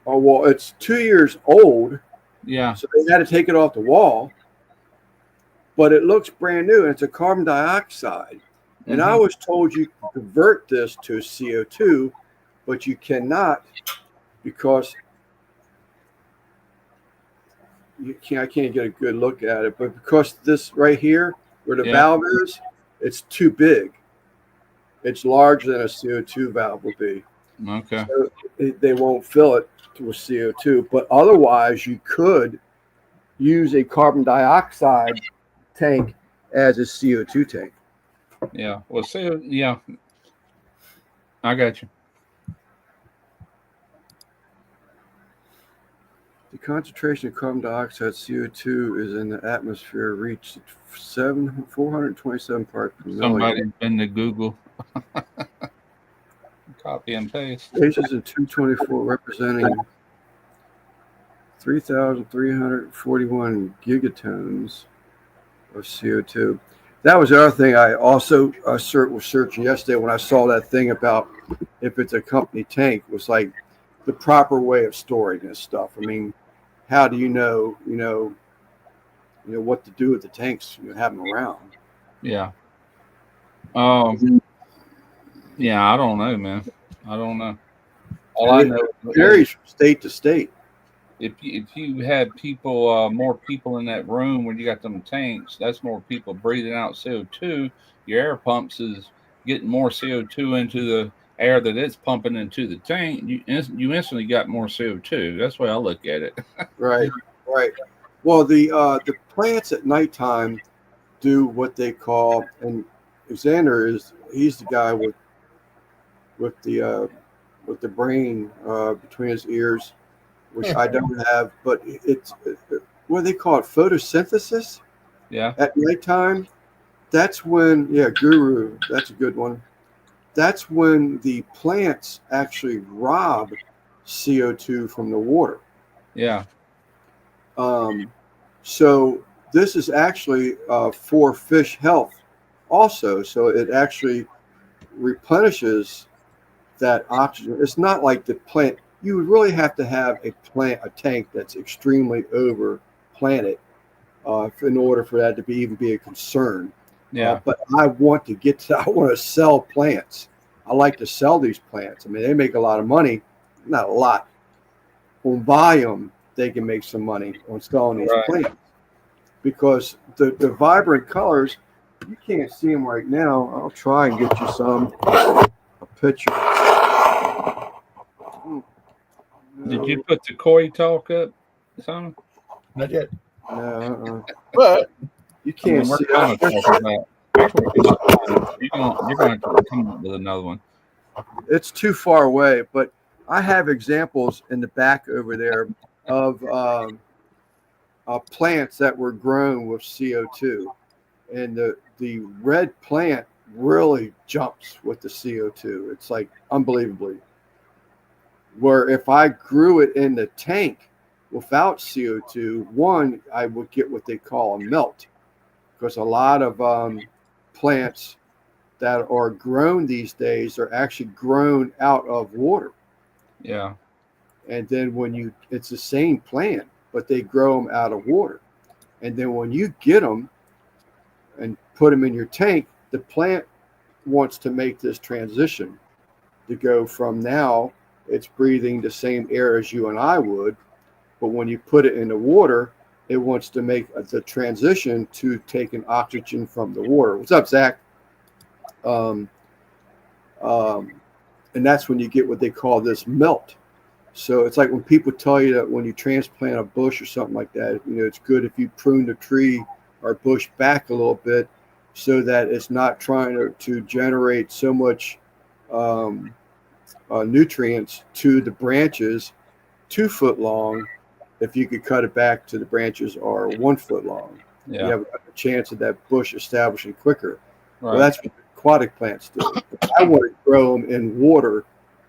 Oh, well, it's 2 years old. Yeah. So they had to take it off the wall. But it looks brand new, and it's a carbon dioxide. And I was told you can convert this to CO2, but you cannot because I can't get a good look at it. But because this right here, where the valve is, it's too big. It's larger than a CO2 valve would be. Okay. So they won't fill it with CO2. But otherwise, you could use a carbon dioxide tank as a CO2 tank. Yeah. Well, see, yeah, I got you. The concentration of carbon dioxide CO2 is in the atmosphere reached 427 parts per million. Somebody's been to Google. Copy and paste. Stations in 224 representing 3,341 gigatons of CO2. That was the other thing I also was searching yesterday when I saw that thing about if it's a company tank, was like the proper way of storing this stuff. I mean, how do you know what to do with the tanks? Have them around. Yeah. Yeah, I don't know, man. I don't know. All I know varies from state to state. If you had people, more people in that room when you got them tanks, that's more people breathing out CO2. Your air pumps is getting more CO2 into the air that it's pumping into the tank. You instantly got more CO2. That's the way I look at it. Right. Well, the plants at nighttime do what they call, and Xander he's the guy with the brain between his ears, which I don't have, but it's what do they call it, photosynthesis. Yeah. At nighttime, that's when Guru, that's a good one. That's when the plants actually rob CO2 from the water. Yeah. So this is actually for fish health also. So it actually replenishes that oxygen. It's not like the plant. You would really have to have a tank that's extremely over planted in order for that to even be a concern. Yeah. But I want to sell plants. I like to sell these plants. I mean, they make a lot of money, not a lot. On volume, they can make some money on selling these plants because the vibrant colors, you can't see them right now. I'll try and get you a picture. Did you put the koi talk up, Simon? Not yet. No, but you can't see. Kind of talking about. You're going to come up with another one. It's too far away, but I have examples in the back over there of plants that were grown with CO2, and the red plant really jumps with the CO2. It's like unbelievably. Where if I grew it in the tank without CO2, one, I would get what they call a melt, because a lot of plants that are grown these days are actually grown out of water. Yeah. And then it's the same plant, but they grow them out of water. And then when you get them and put them in your tank, the plant wants to make this transition to go from now it's breathing the same air as you and I would, but when you put it in the water, it wants to make the transition to taking oxygen from the water. What's up, Zach? And that's when you get what they call this melt. So it's like when people tell you that when you transplant a bush or something like that, it's good if you prune the tree or bush back a little bit so that it's not trying to generate so much nutrients to the branches 2 foot long. If you could cut it back to the branches are 1 foot long, you have a chance of that bush establishing quicker. Right. Well, that's what aquatic plants do. I want to grow them in water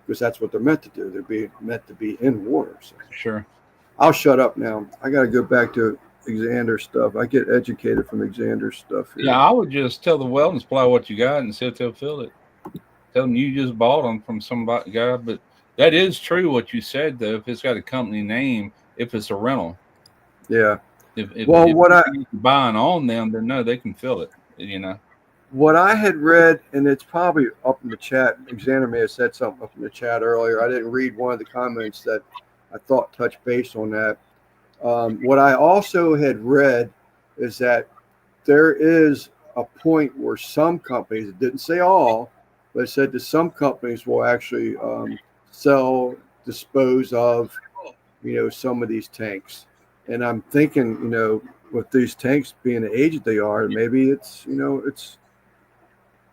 because that's what they're meant to do. They're meant to be in water. So. Sure. I'll shut up now. I got to go back to Xander stuff. I get educated from Xander stuff here. Yeah, I would just tell the welding supply what you got and see if they'll fill it. Tell them you just bought them from somebody guy. But that is true what you said, though. If it's got a company name, if it's a rental. Yeah. If what you're buying on them, then no, they can fill it, What I had read, and it's probably up in the chat, Xander may have said something up in the chat earlier. I didn't read one of the comments that I thought touched base on that. What I also had read is that there is a point where some companies, it didn't say all, but it said that some companies will actually sell, dispose of, some of these tanks. And I'm thinking, with these tanks being the age that they are, maybe it's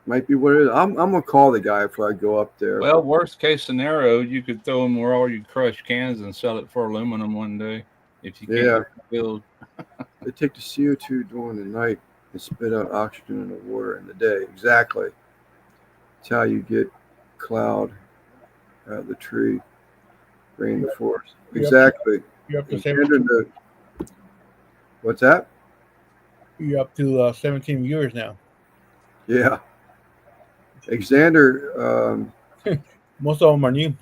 might be what it is. I'm gonna call the guy before I go up there. Well, worst case scenario, you could throw them where all your crushed cans and sell it for aluminum one day if you Yeah. can't build. They take the CO2 during the night and spit out oxygen in the water in the day. Exactly. It's how you get cloud out of the tree, rain in the forest. Exactly. You're up to What's that? You're up to 17 viewers now. Yeah. Xander Most of them are new.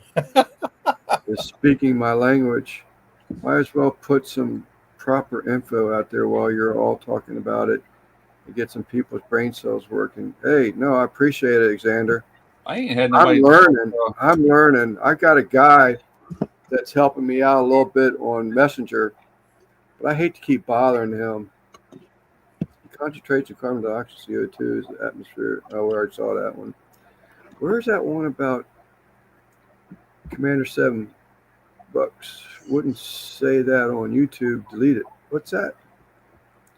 is speaking my language. Might as well put some proper info out there while you're all talking about it to get some people's brain cells working. Hey, no, I appreciate it, Xander. I ain't had nobody. I'm learning. I got a guy that's helping me out a little bit on Messenger, but I hate to keep bothering him. He concentrates on carbon dioxide, CO2 is the atmosphere. Oh, we already saw that one. Where's that one about Commander 7 bucks? Wouldn't say that on YouTube. Delete it. What's that?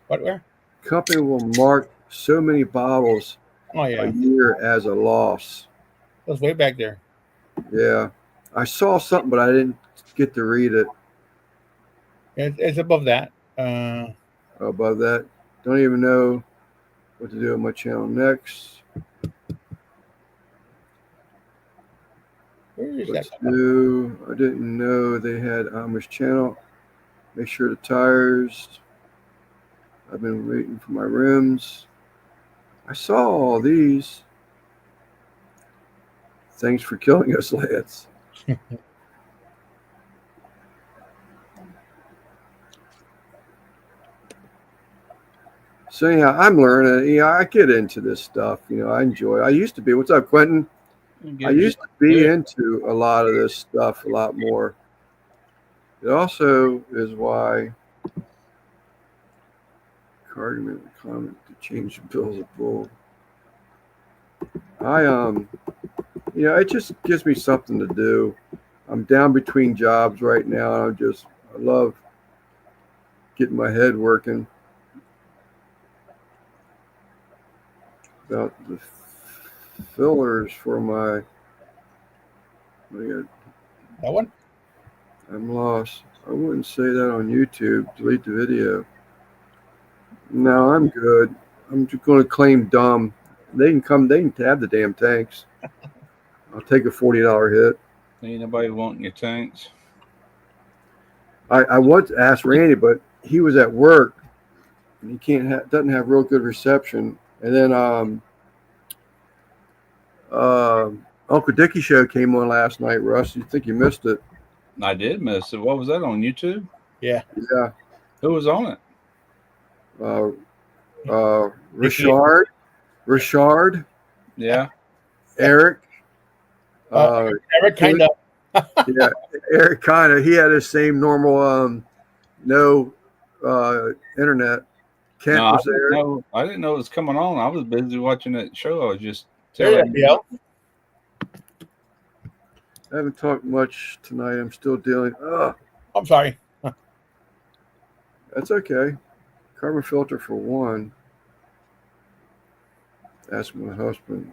What, where? Company will mark so many bottles a year as a loss. That was way back there. Yeah. I saw something, but I didn't get to read it. It's above that. Above that. Don't even know what to do on my channel next. Where is Let's that? do. I didn't know they had Amish channel. Make sure the tires. I've been waiting for my rims. I saw all these. Thanks for killing us, Lance. So anyhow, I'm learning. I get into this stuff. I enjoy it. I used to be. What's up, Quentin? I used to be into a lot of this stuff a lot more. It also is why argument comment to change the bills of bull. It just gives me something to do. I'm down between jobs right now. I love getting my head working. About the fillers for my. That one? I'm lost. I wouldn't say that on YouTube. Delete the video. No, I'm good. I'm just going to claim dumb. They can have the damn tanks. I'll take a $40 hit. Ain't nobody wanting your tanks. I once asked Randy, but he was at work and he doesn't have real good reception. And then Uncle Dickie show came on last night, Russ. You think you missed it? I did miss it. What was that on YouTube? Yeah. Yeah. Who was on it? Richard. Yeah. Eric. Eric kind of. Yeah, Eric kind of. He had the same normal no internet. Kent was there. I didn't know it was coming on. I was busy watching that show. I was just telling you. I haven't talked much tonight. I'm still dealing. I'm sorry. That's okay. Carbon filter for one. Ask my husband.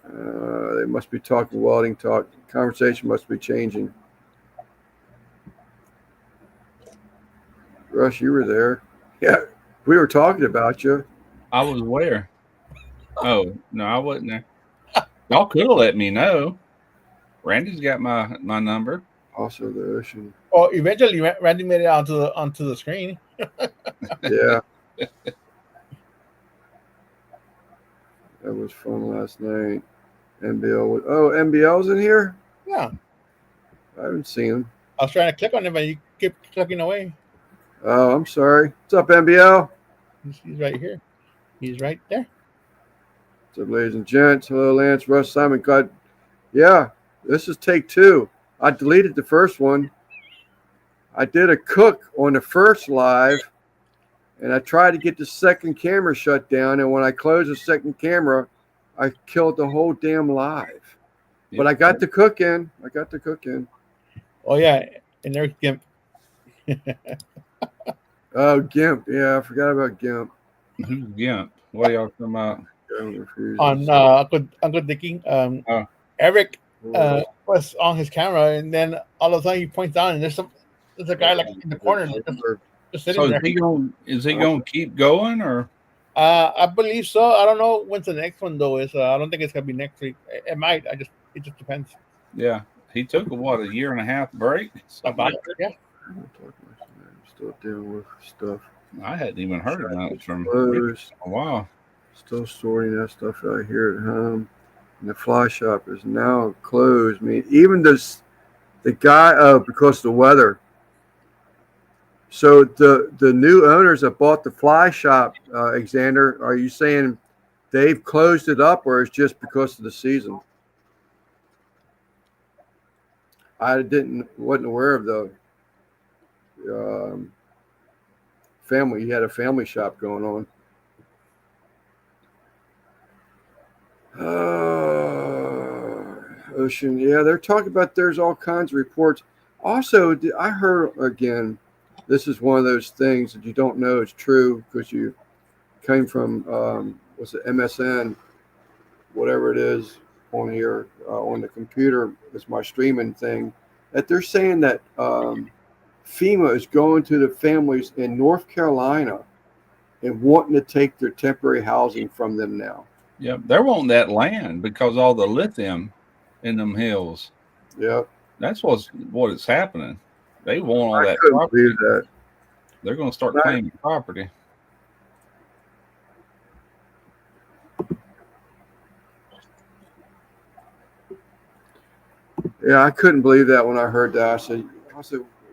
They must be talking welding talk. Conversation must be changing. Russ, you were there. Yeah, we were talking about you. I was where? Oh, no, I wasn't there. Y'all could have let me know. Randy's got my number. Also the ocean. Oh, eventually Randy made it onto the screen. Yeah. That was fun last night. NBL's in here? Yeah. I haven't seen him. I was trying to click on him, but you keep clicking away. Oh, I'm sorry. What's up, NBL? He's right here. He's right there. What's up, ladies and gents? Hello, Lance, Russ, Simon, God. Yeah, this is take 2. I deleted the first one. I did a cook on the first live, and I tried to get the second camera shut down. And when I closed the second camera, I killed the whole damn live. But Yep. I got the cook in. Oh yeah, and there's Gimp. Oh, Gimp. Yeah, I forgot about Gimp. Who's Gimp? What are y'all talking about? On Uncle Dickie. Oh. Eric was on his camera, and then all of a sudden he points down, and there's a guy like in the corner, just sitting So there. is he going to keep going, or? I believe so. I don't know when's the next one though. I don't think it's gonna be next week. It might. It just depends. Yeah, he took a year and a half break. About yeah. I'm still dealing with stuff. I hadn't even heard of that from Closed. a while. Still sorting that stuff out here at home. And the fly shop is now closed. I mean, even the guy, because of the weather. So the new owners that bought the fly shop, Alexander, are you saying they've closed it up, or it's just because of the season? I wasn't aware of the family. He had a family shop going on. Ocean, yeah, they're talking about there's all kinds of reports. Also, I heard again, this is one of those things that you don't know is true because you came from what's it, MSN, whatever it is on here on the computer. It's my streaming thing. That they're saying that FEMA is going to the families in North Carolina and wanting to take their temporary housing from them now. Yep, they're wanting that land because all the lithium in them hills. Yep, that's what is happening. They want all that couldn't property. believe that. They're going to start claiming property. Yeah, I couldn't believe that when I heard that. I said,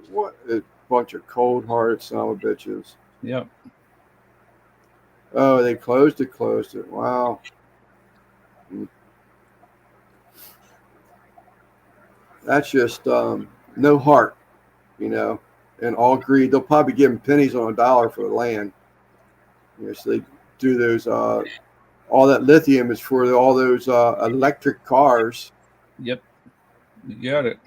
what a bunch of cold-hearted son of bitches. Yep. Oh, they closed it. Wow. That's just no heart, and all greed. They'll probably give them pennies on a dollar for the land. So they do those. All that lithium is for all those electric cars. Yep. You got it.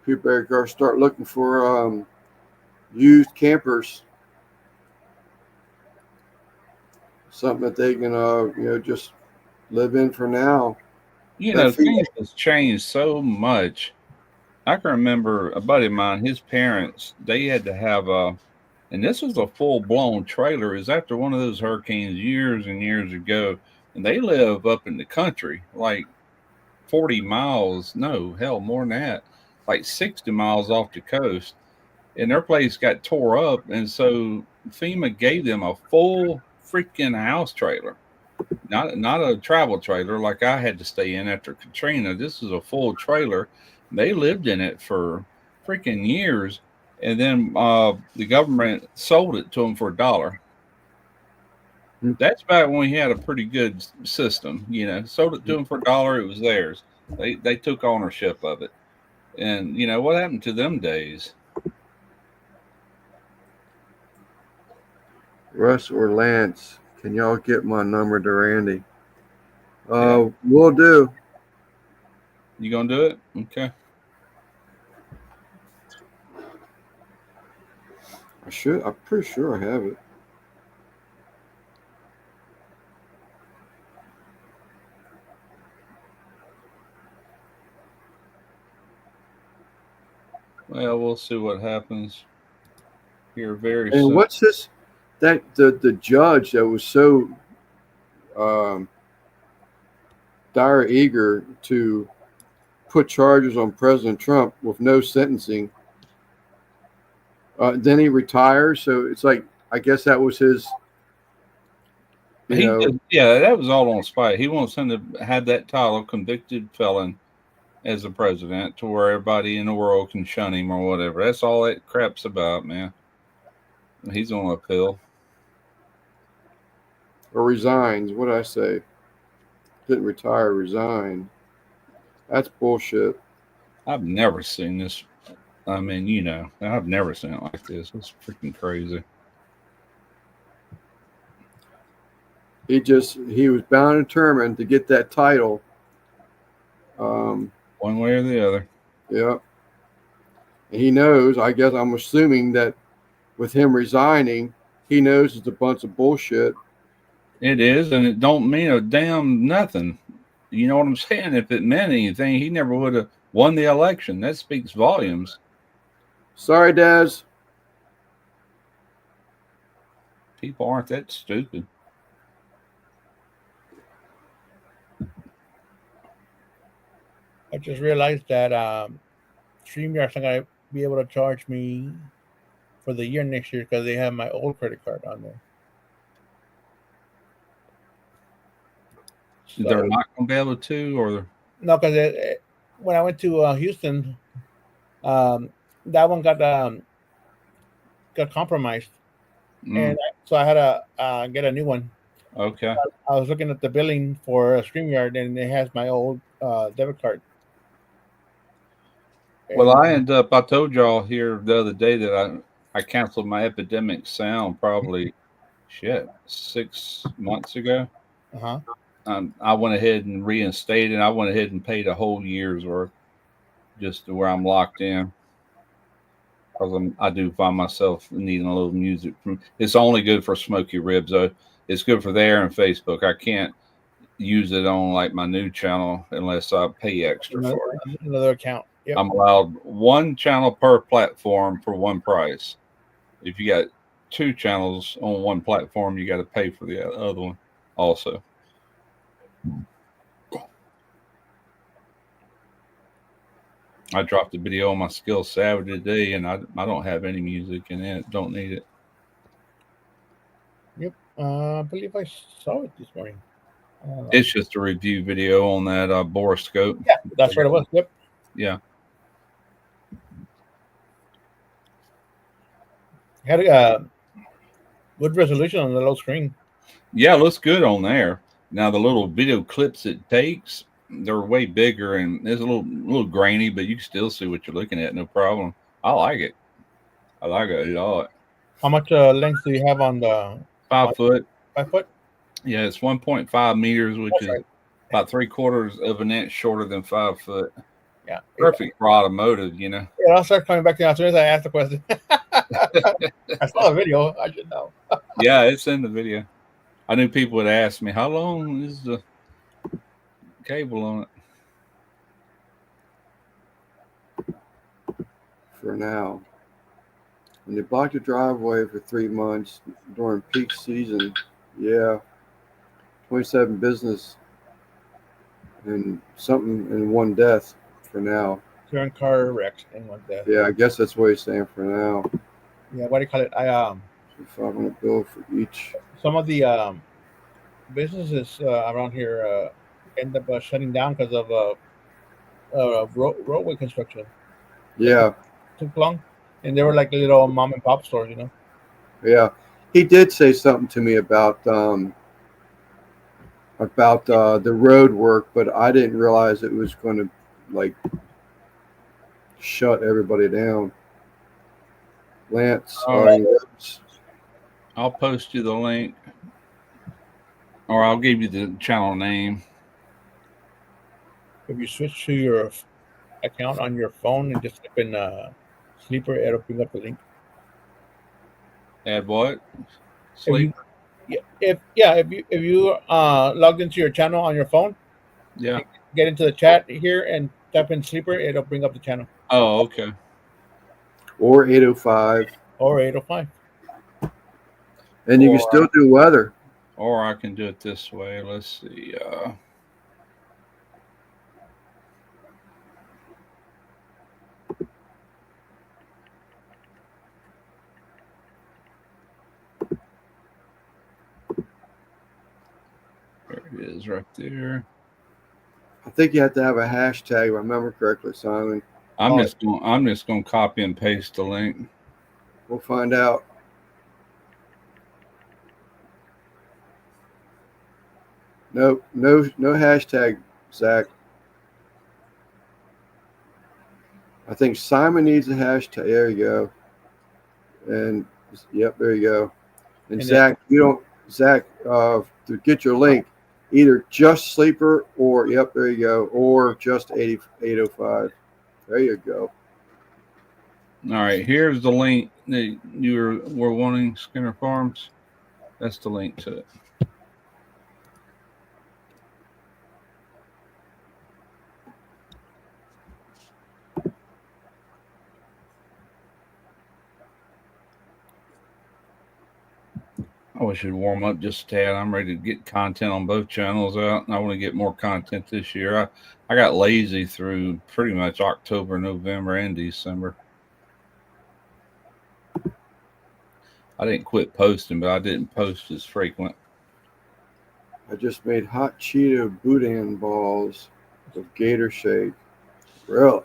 People better start looking for used campers, something that they can just live in for now. Things has changed so much. I can remember a buddy of mine, his parents, they had to have and this was a full-blown trailer. It was after one of those hurricanes years and years ago, and they live up in the country, like 40 miles, no, hell, more than that, like 60 miles off the coast, and their place got tore up, and so FEMA gave them a full freaking house trailer. Not a travel trailer like I had to stay in after Katrina. This is a full trailer. They lived in it for freaking years, and then the government sold it to them for $1. That's back when we had a pretty good system. Sold it to them for $1. It was theirs. They took ownership of it, and what happened to them days? Russ or Lance, can y'all get my number to Randy? We'll do. You gonna do it? Okay. I'm pretty sure I have it. Well, we'll see what happens here very soon. And what's this? That the judge that was so dire eager to put charges on President Trump with no sentencing. Then he retires, so it's like I guess that was his. That was all on spite. He wants him to have that title, convicted felon, as a president, to where everybody in the world can shun him or whatever. That's all that crap's about, man. He's on appeal. Or resigns. What did I say? Didn't retire, resign. That's bullshit. I've never seen this. I mean, you know, I've never seen it like this. It's freaking crazy. He was bound and determined to get that title. One way or the other. Yeah. And he knows, I guess I'm assuming that with him resigning, he knows it's a bunch of bullshit. It is, and it don't mean a damn nothing. You know what I'm saying? If it meant anything, he never would have won the election. That speaks volumes. Sorry, Daz. People aren't that stupid. I just realized that StreamYard's not gonna be able to charge me for the year next year because they have my old credit card on there. So, They're not going to be able to, or no, because when I went to Houston, that one got compromised, and so I had to get a new one. Okay. I was looking at the billing for StreamYard, and it has my old debit card. Well, I told y'all here the other day that I canceled my Epidemic Sound probably 6 months ago. Uh-huh. I went ahead and reinstated. I went ahead and paid a whole year's worth just to where I'm locked in. Because I do find myself needing a little music. It's only good for Smoky Ribs, though. It's good for there and Facebook. I can't use it on like my new channel unless I pay extra for it. Another account. Yep. I'm allowed one channel per platform for one price. If you got two channels on one platform, you got to pay for the other one also. I dropped a video on my Skill Savage today, and I don't have any music in it. Don't need it. Yep. I believe I saw it this morning. It's just a review video on that Boriscope. Yeah, that's what it was. Yep. Yeah. Had a good resolution on the low screen. Yeah, it looks good on there. Now the little video clips it takes, they're way bigger and it's a little grainy, but you can still see what you're looking at, no problem. I like it. I like it a lot. How much length do you have on the 5 foot? 5 foot? Yeah, it's 1.5 meters, which is about 3/4 of an inch shorter than 5 foot. Yeah, perfect for automotive, you know. Yeah, I'll start coming back to you as soon as I ask the question. I saw the video. I should know. Yeah, it's in the video. I knew people would ask me, how long is the cable on it? For now. When they blocked the driveway for 3 months during peak season, yeah, 27 business and something and 1 death for now. 2 car wrecks and 1 death. Yeah, I guess that's what he's saying for now. Yeah, what do you call it? $500 bill for each. Some of the businesses around here end up shutting down because of roadway construction. Yeah. Took long, and they were like little mom and pop stores, you know. Yeah, he did say something to me about the road work, but I didn't realize it was going to like shut everybody down. Lance, I'll post you the link, or I'll give you the channel name. If you switch to your account on your phone and just type in Sleeper, it'll bring up the link. Add what? Sleep. If you logged into your channel on your phone, yeah, get into the chat here and type in Sleeper, it'll bring up the channel. Oh, okay. Or 805. Or 805. And you can still do weather. Or I can do it this way. Let's see. There it is, right there. I think you have to have a hashtag, if I remember correctly, Simon. I'm just going to copy and paste the link. We'll find out. No hashtag, Zach. think Simon needs a hashtag. There you go. And yep, there you go. And Zach, to get your link, either Just Sleeper or yep, there you go, or just 805. There you go. All right, here's the link that you were wanting, Skinner Farms. That's the link to it. I wish it'd warm up just a tad. I'm ready to get content on both channels out, and I want to get more content this year. I got lazy through pretty much October, November, and December. I didn't quit posting, but I didn't post as frequent. I just made hot Cheeto boudin balls with Gator Shake. Really?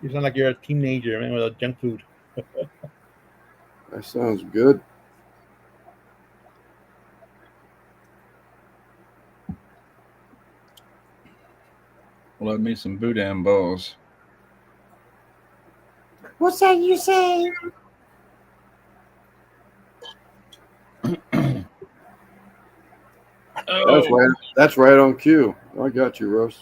You sound like you're a teenager, man, with junk food. That sounds good. Love me some boudin balls. What's that you say? That's right on cue. I got you, Russ.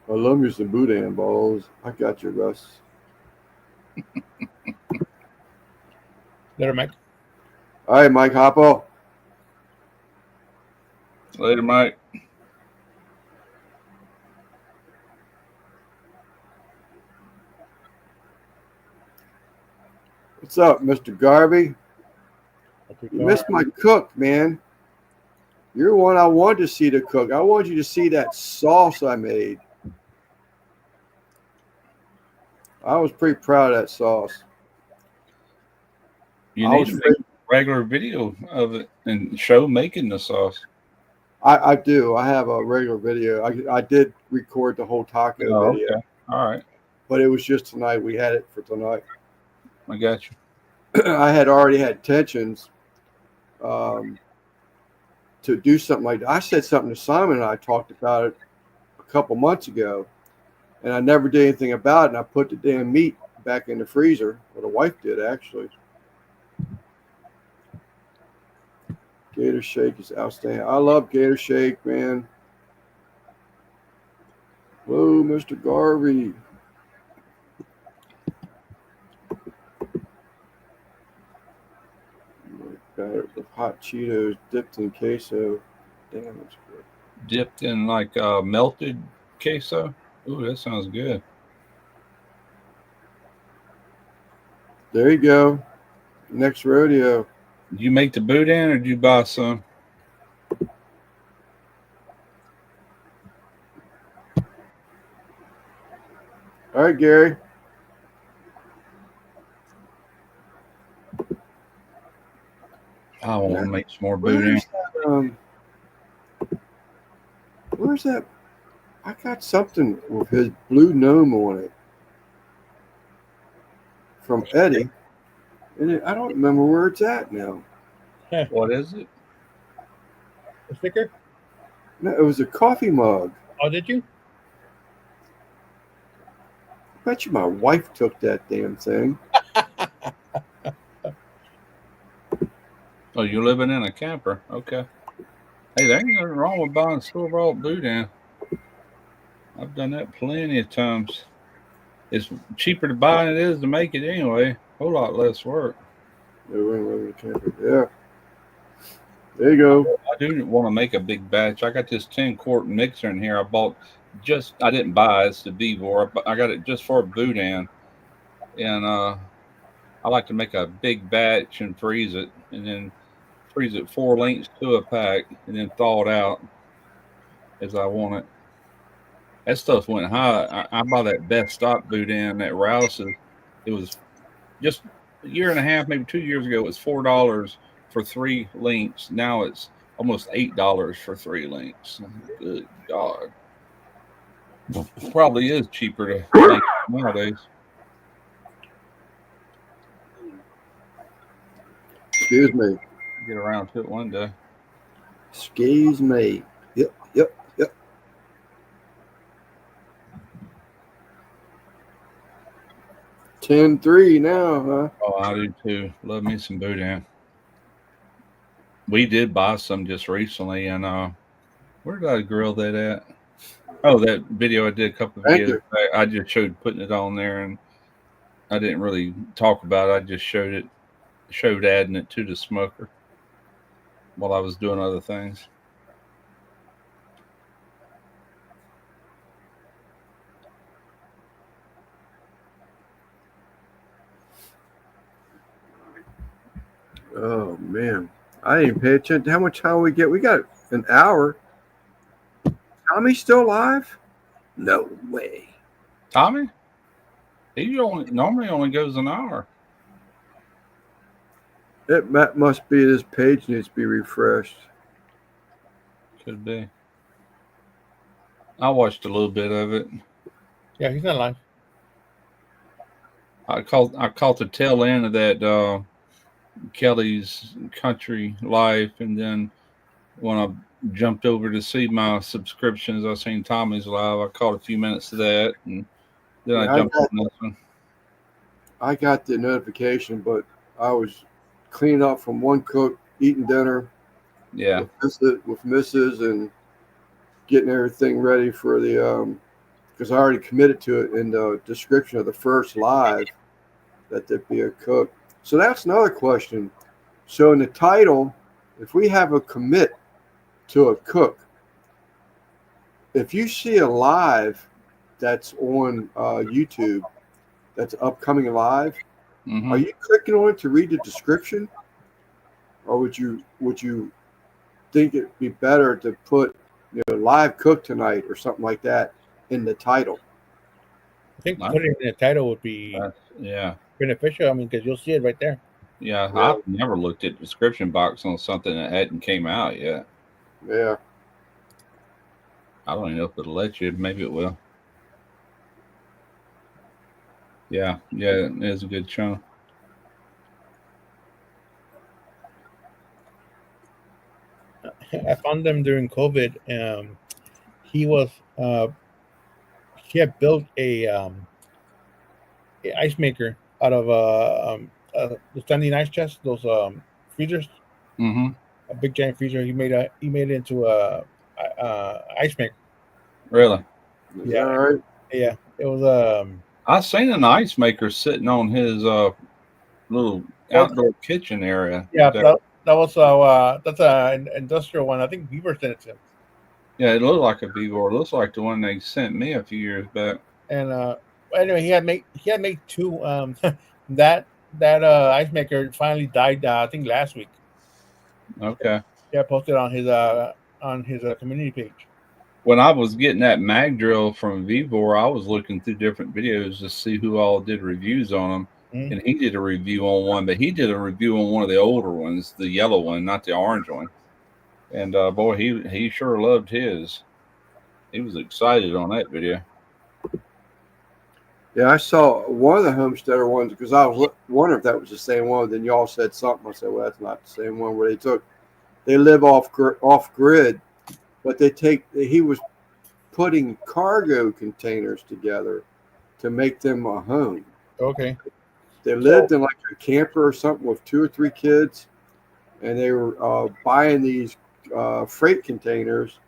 I love me some boudin balls. I got you, Russ. Later, Mike. All right, Mike Hoppo. Later, Mike. What's up, Mr. Garvey? You missed my cook, man. You're the one I wanted to see to cook. I want you to see that sauce I made. I was pretty proud of that sauce. You need to make a regular video of it and show making the sauce. I do. I have a regular video. I did record the whole taco video. Okay. All right. But it was just tonight. We had it for tonight. I got you. I had already had intentions to do something like that. I said something to Simon and I talked about it a couple months ago, and I never did anything about it. And I put the damn meat back in the freezer. Well, the wife did, actually. Gator Shake is outstanding. I love Gator Shake, man. Whoa, Mr. Garvey. Got it with hot Cheetos dipped in queso. Damn, that's good. Dipped in like melted queso. Ooh, that sounds good. There you go. Next rodeo. Did you make the boudin or did you buy some? All right, Gary. I want to make some more boudin. Where's that? I got something with his blue gnome on it from Eddie. And I don't remember where it's at now. What is it? A sticker? No, it was a coffee mug. Oh, did you? I bet you my wife took that damn thing. Oh, you're living in a camper. Okay. Hey, there ain't nothing wrong with buying store-bought boudin. I've done that plenty of times. It's cheaper to buy than it is to make it anyway. A whole lot less work. Yeah. There you go. I do want to make a big batch. I got this 10-quart mixer in here. I bought I didn't buy it. It's the Vevor, but I got it just for boudin. And I like to make a big batch and freeze it. And then freeze it 4 lengths to a pack and then thaw it out as I want it. That stuff went high. I bought that Best Stock boudin at Rouse's. It was just a year and a half, maybe 2 years ago. It was $4 for 3 lengths. Now it's almost $8 for 3 lengths. Good God. It probably is cheaper to make nowadays. Excuse me. Get around to it one day. Excuse me. Yep. Yep. 10-3 now, huh? Oh, I do too. Love me some boudin. We did buy some just recently, and where did I grill that at? Oh, that video I did a couple of Thank videos you. back. I just showed putting it on there, and I didn't really talk about it. I just showed adding it to the smoker while I was doing other things. Oh man, I didn't even pay attention to how much time we get. We got an hour. Tommy's still alive? No way. Tommy, he normally only goes an hour. That must be this page needs to be refreshed. Could be. I watched a little bit of it. Yeah, he's not live. I caught the tail end of that Kelly's Country Life, and then when I jumped over to see my subscriptions, I seen Tommy's live. I caught a few minutes of that, and then Yeah, I jumped on this one. I got the notification, but I was cleaning up from one cook, eating dinner Yeah, with Mrs. and getting everything ready for the because I already committed to it in the description of the first live that there'd be a cook. So that's another question. So in the title, if we have a commit to a cook, if you see a live that's on YouTube, that's upcoming live, are you clicking on it to read the description, or would you think it'd be better to put live cook tonight or something like that in the title? I think putting it in the title would be yeah. beneficial. I mean, because you'll see it right there. Yeah, I've never looked at the description box on something that hadn't came out yet. Yeah. I don't even know if it'll let you. Maybe it will. Yeah, it is a good chunk. I found them during COVID. He was he had built a ice maker out of the standing ice chest, those freezers. Mm-hmm. A big giant freezer. He made it into a ice maker. Really? Yeah. All right. Yeah. It was I seen an ice maker sitting on his little outdoor kitchen area. Yeah, that was that's an industrial one. I think Beaver sent it to him. Yeah, it looked like a Beaver. It looks like the one they sent me a few years back. And anyway, he had made two. That ice maker finally died. I think last week. Okay. Yeah, posted on his community page. When I was getting that mag drill from Vivor, I was looking through different videos to see who all did reviews on them. Mm-hmm. And he did a review on one, but he did a review on one of the older ones, the yellow one, not the orange one. And boy, he sure loved his. He was excited on that video. Yeah, I saw one of the Homesteader ones because I was wondering if that was the same one. Then y'all said something. I said, well, that's not the same one where they live off grid, but he was putting cargo containers together to make them a home. Okay. They lived in like a camper or something with 2 or 3 kids, and they were buying these freight containers,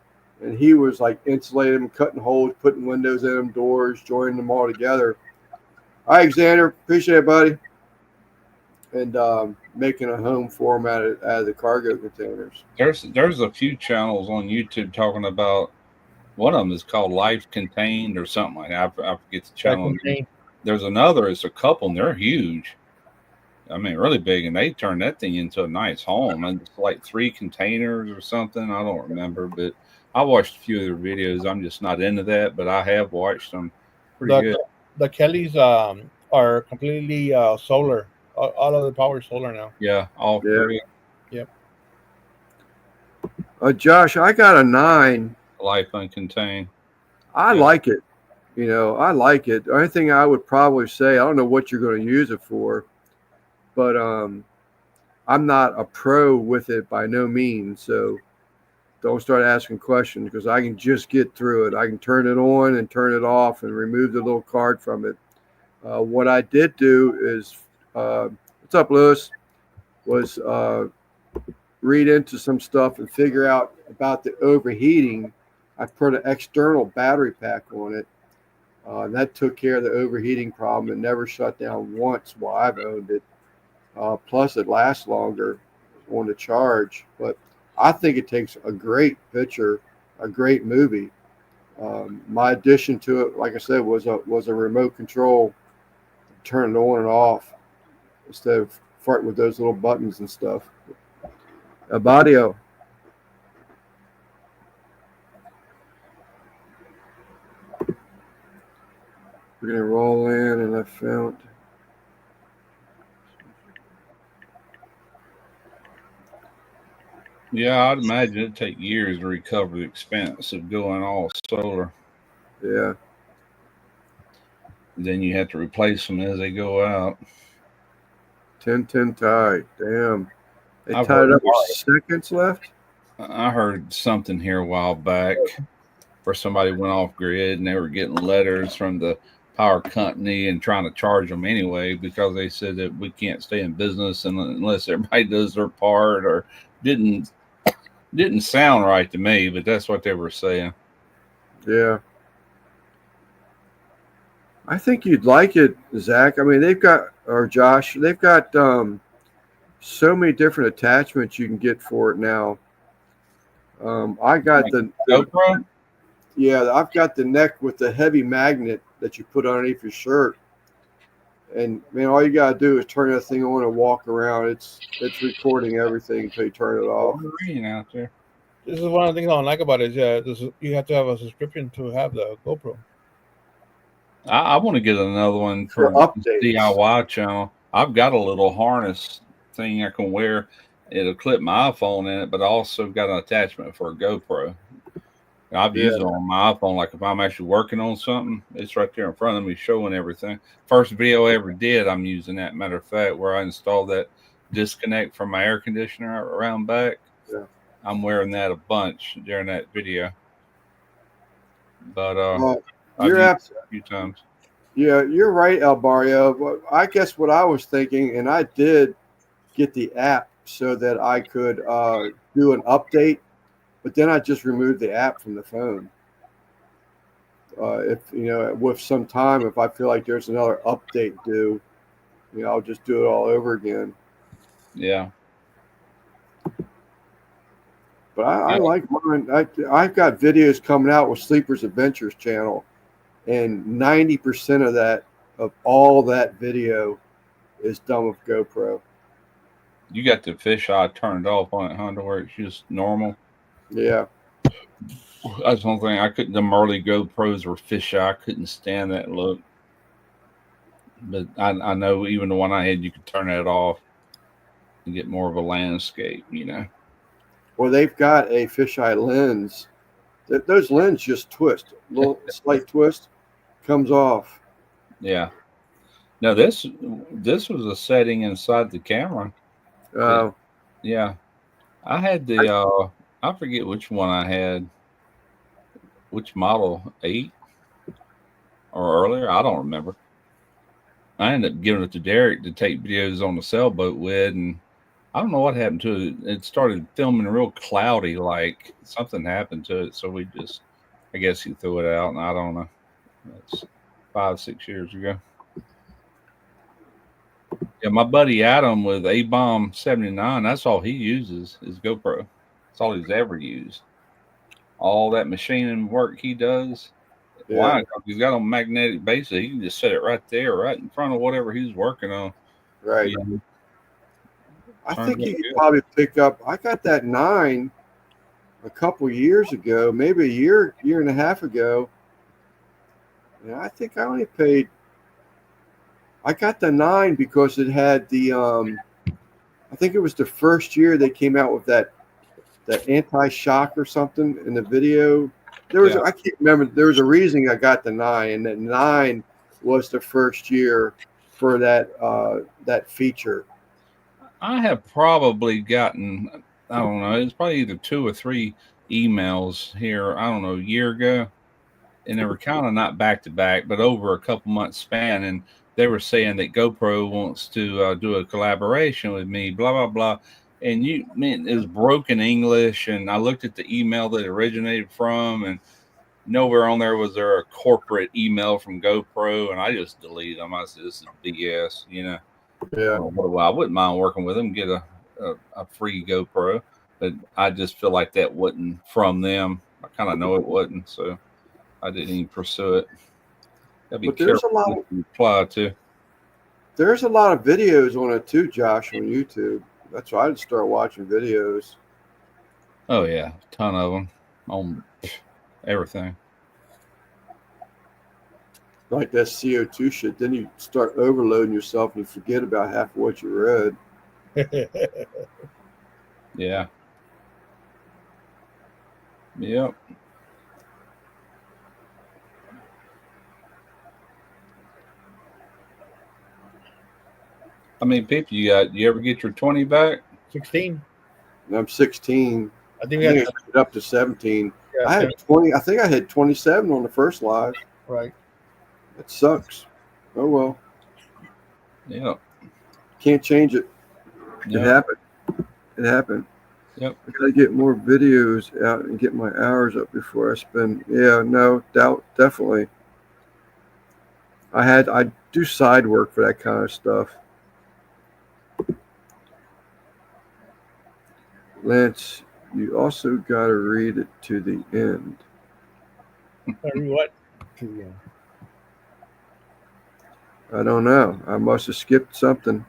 and he was like insulating them, cutting holes, putting windows in them, doors, joining them all together. All right, Xander, appreciate it, buddy. And making a home for them out of the cargo containers. There's a few channels on YouTube talking about. One of them is called Life Contained or something like that. I forget the channel. There's another. It's a couple, and they're huge. I mean, really big, and they turned that thing into a nice home. And it's like 3 containers or something. I don't remember, but I watched a few of their videos. I'm just not into that, but I have watched them. Pretty good. The Kellys are completely solar. All of the power is solar now. Yeah, all 3. Yep. Josh, I got a 9. Life Uncontained. I like it. I like it. The only thing I would probably say, I don't know what you're going to use it for, but I'm not a pro with it by no means. So don't start asking questions because I can just get through it. I can turn it on and turn it off and remove the little card from it. What I did do is, what's up, Lewis? Was read into some stuff and figure out about the overheating. I put an external battery pack on it. And that took care of the overheating problem. It never shut down once while I've owned it. Plus, it lasts longer on the charge. But I think it takes a great picture, a great movie. My addition to it, like I said, was a remote control, turn it on and off instead of farting with those little buttons and stuff. Abadio. We're gonna roll in, and I found. Yeah, I'd imagine it'd take years to recover the expense of going all solar. Yeah. Then you have to replace them as they go out. 10-10 tie. Damn. They I've tied heard up with seconds left. I heard something here a while back where somebody went off grid and they were getting letters from the power company and trying to charge them anyway because they said that we can't stay in business unless everybody does their part, or didn't sound right to me, but that's what they were saying. Yeah. I think you'd like it, Zach. I mean, Josh, they've got so many different attachments you can get for it now. I got the GoPro? Yeah, I've got the neck with the heavy magnet that you put underneath your shirt. And man, all you gotta do is turn that thing on and walk around. It's recording everything until you turn it off. Out there. This is one of the things I don't like about it. You have to have a subscription to have the GoPro. I want to get another one For for updates. the DIY channel. I've got a little harness thing I can wear. It'll clip my iPhone in it, but I also got an attachment for a GoPro. I've used it on my iPhone. Like if I'm actually working on something, it's right there in front of me showing everything. First video I ever did, I'm using that. Matter of fact, where I installed that disconnect from my air conditioner around back. Yeah. I'm wearing that a bunch during that video. But I've you're used it a few times. Yeah, you're right, Albario. But I guess what I was thinking, and I did get the app so that I could do an update, but then I just removed the app from the phone. If with some time, if I feel like there's another update due, I'll just do it all over again. Yeah. But I like mine. I've got videos coming out with Sleepers Adventures channel, and 90% of all that video is done with GoPro. You got the fisheye turned off on it, huh, to where it's just normal. Yeah. That's one thing I couldn't. Them early GoPros were fisheye. I couldn't stand that look. But I know even the one I had, you could turn that off and get more of a landscape, Well, they've got a fisheye lens. Those lenses just twist. A little slight twist comes off. Yeah. No, this was a setting inside the camera. Yeah. I had the I forget which one I had. Which model? 8 or earlier? I don't remember. I ended up giving it to Derek to take videos on the sailboat with, and I don't know what happened to it. It started filming real cloudy, like something happened to it. So I guess he threw it out, and I don't know. That's 5-6 years ago. Yeah, my buddy Adam with A-Bomb 79, that's all he uses is GoPro. That's all he's ever used. All that machining work he does. Yeah. Why? Because he's got a magnetic base. He can just set it right there, right in front of whatever he's working on. Right. I think you could probably pick up. I got that 9 a couple years ago, maybe a year and a half ago. And I think I only paid. I got the 9 because it had the. I think it was the first year they came out with that anti-shock or something in the video. There was I can't remember. There was a reason I got the 9, and that 9 was the first year for that feature. I have probably gotten, I don't know, it's probably either 2 or 3 emails here, I don't know, a year ago, and they were kind of not back to back, but over a couple months span. And they were saying that GoPro wants to do a collaboration with me, blah, blah, blah. And it was broken English. And I looked at the email that it originated from, and nowhere on there was there a corporate email from GoPro. And I just deleted them. I said, this is BS, you know. Yeah. Well, I wouldn't mind working with them, get a free GoPro, but I just feel like that wasn't from them. I kind of know it wasn't, so I didn't even pursue it. Gotta be But there's careful a lot. what you apply to. There's a lot of videos on it too, Josh, on YouTube. That's why I just start watching videos. Oh yeah, a ton of them on everything. Like that CO2 shit. Then you start overloading yourself and you forget about half of what you read. Yeah. Yep. How many people you got? You ever get your 20 back? 16. And I'm 16. I think I we think had I got up to 17. yeah, I had 20. I think I had 27 on the first live. right. It sucks. Oh well. Yep. Can't change it. It Yep. happened. It happened. Yep. I gotta get more videos out and get my hours up before I spend. Yeah, no doubt, definitely. I do side work for that kind of stuff. Lance, you also gotta read it to the end. What? I don't know. I must have skipped something.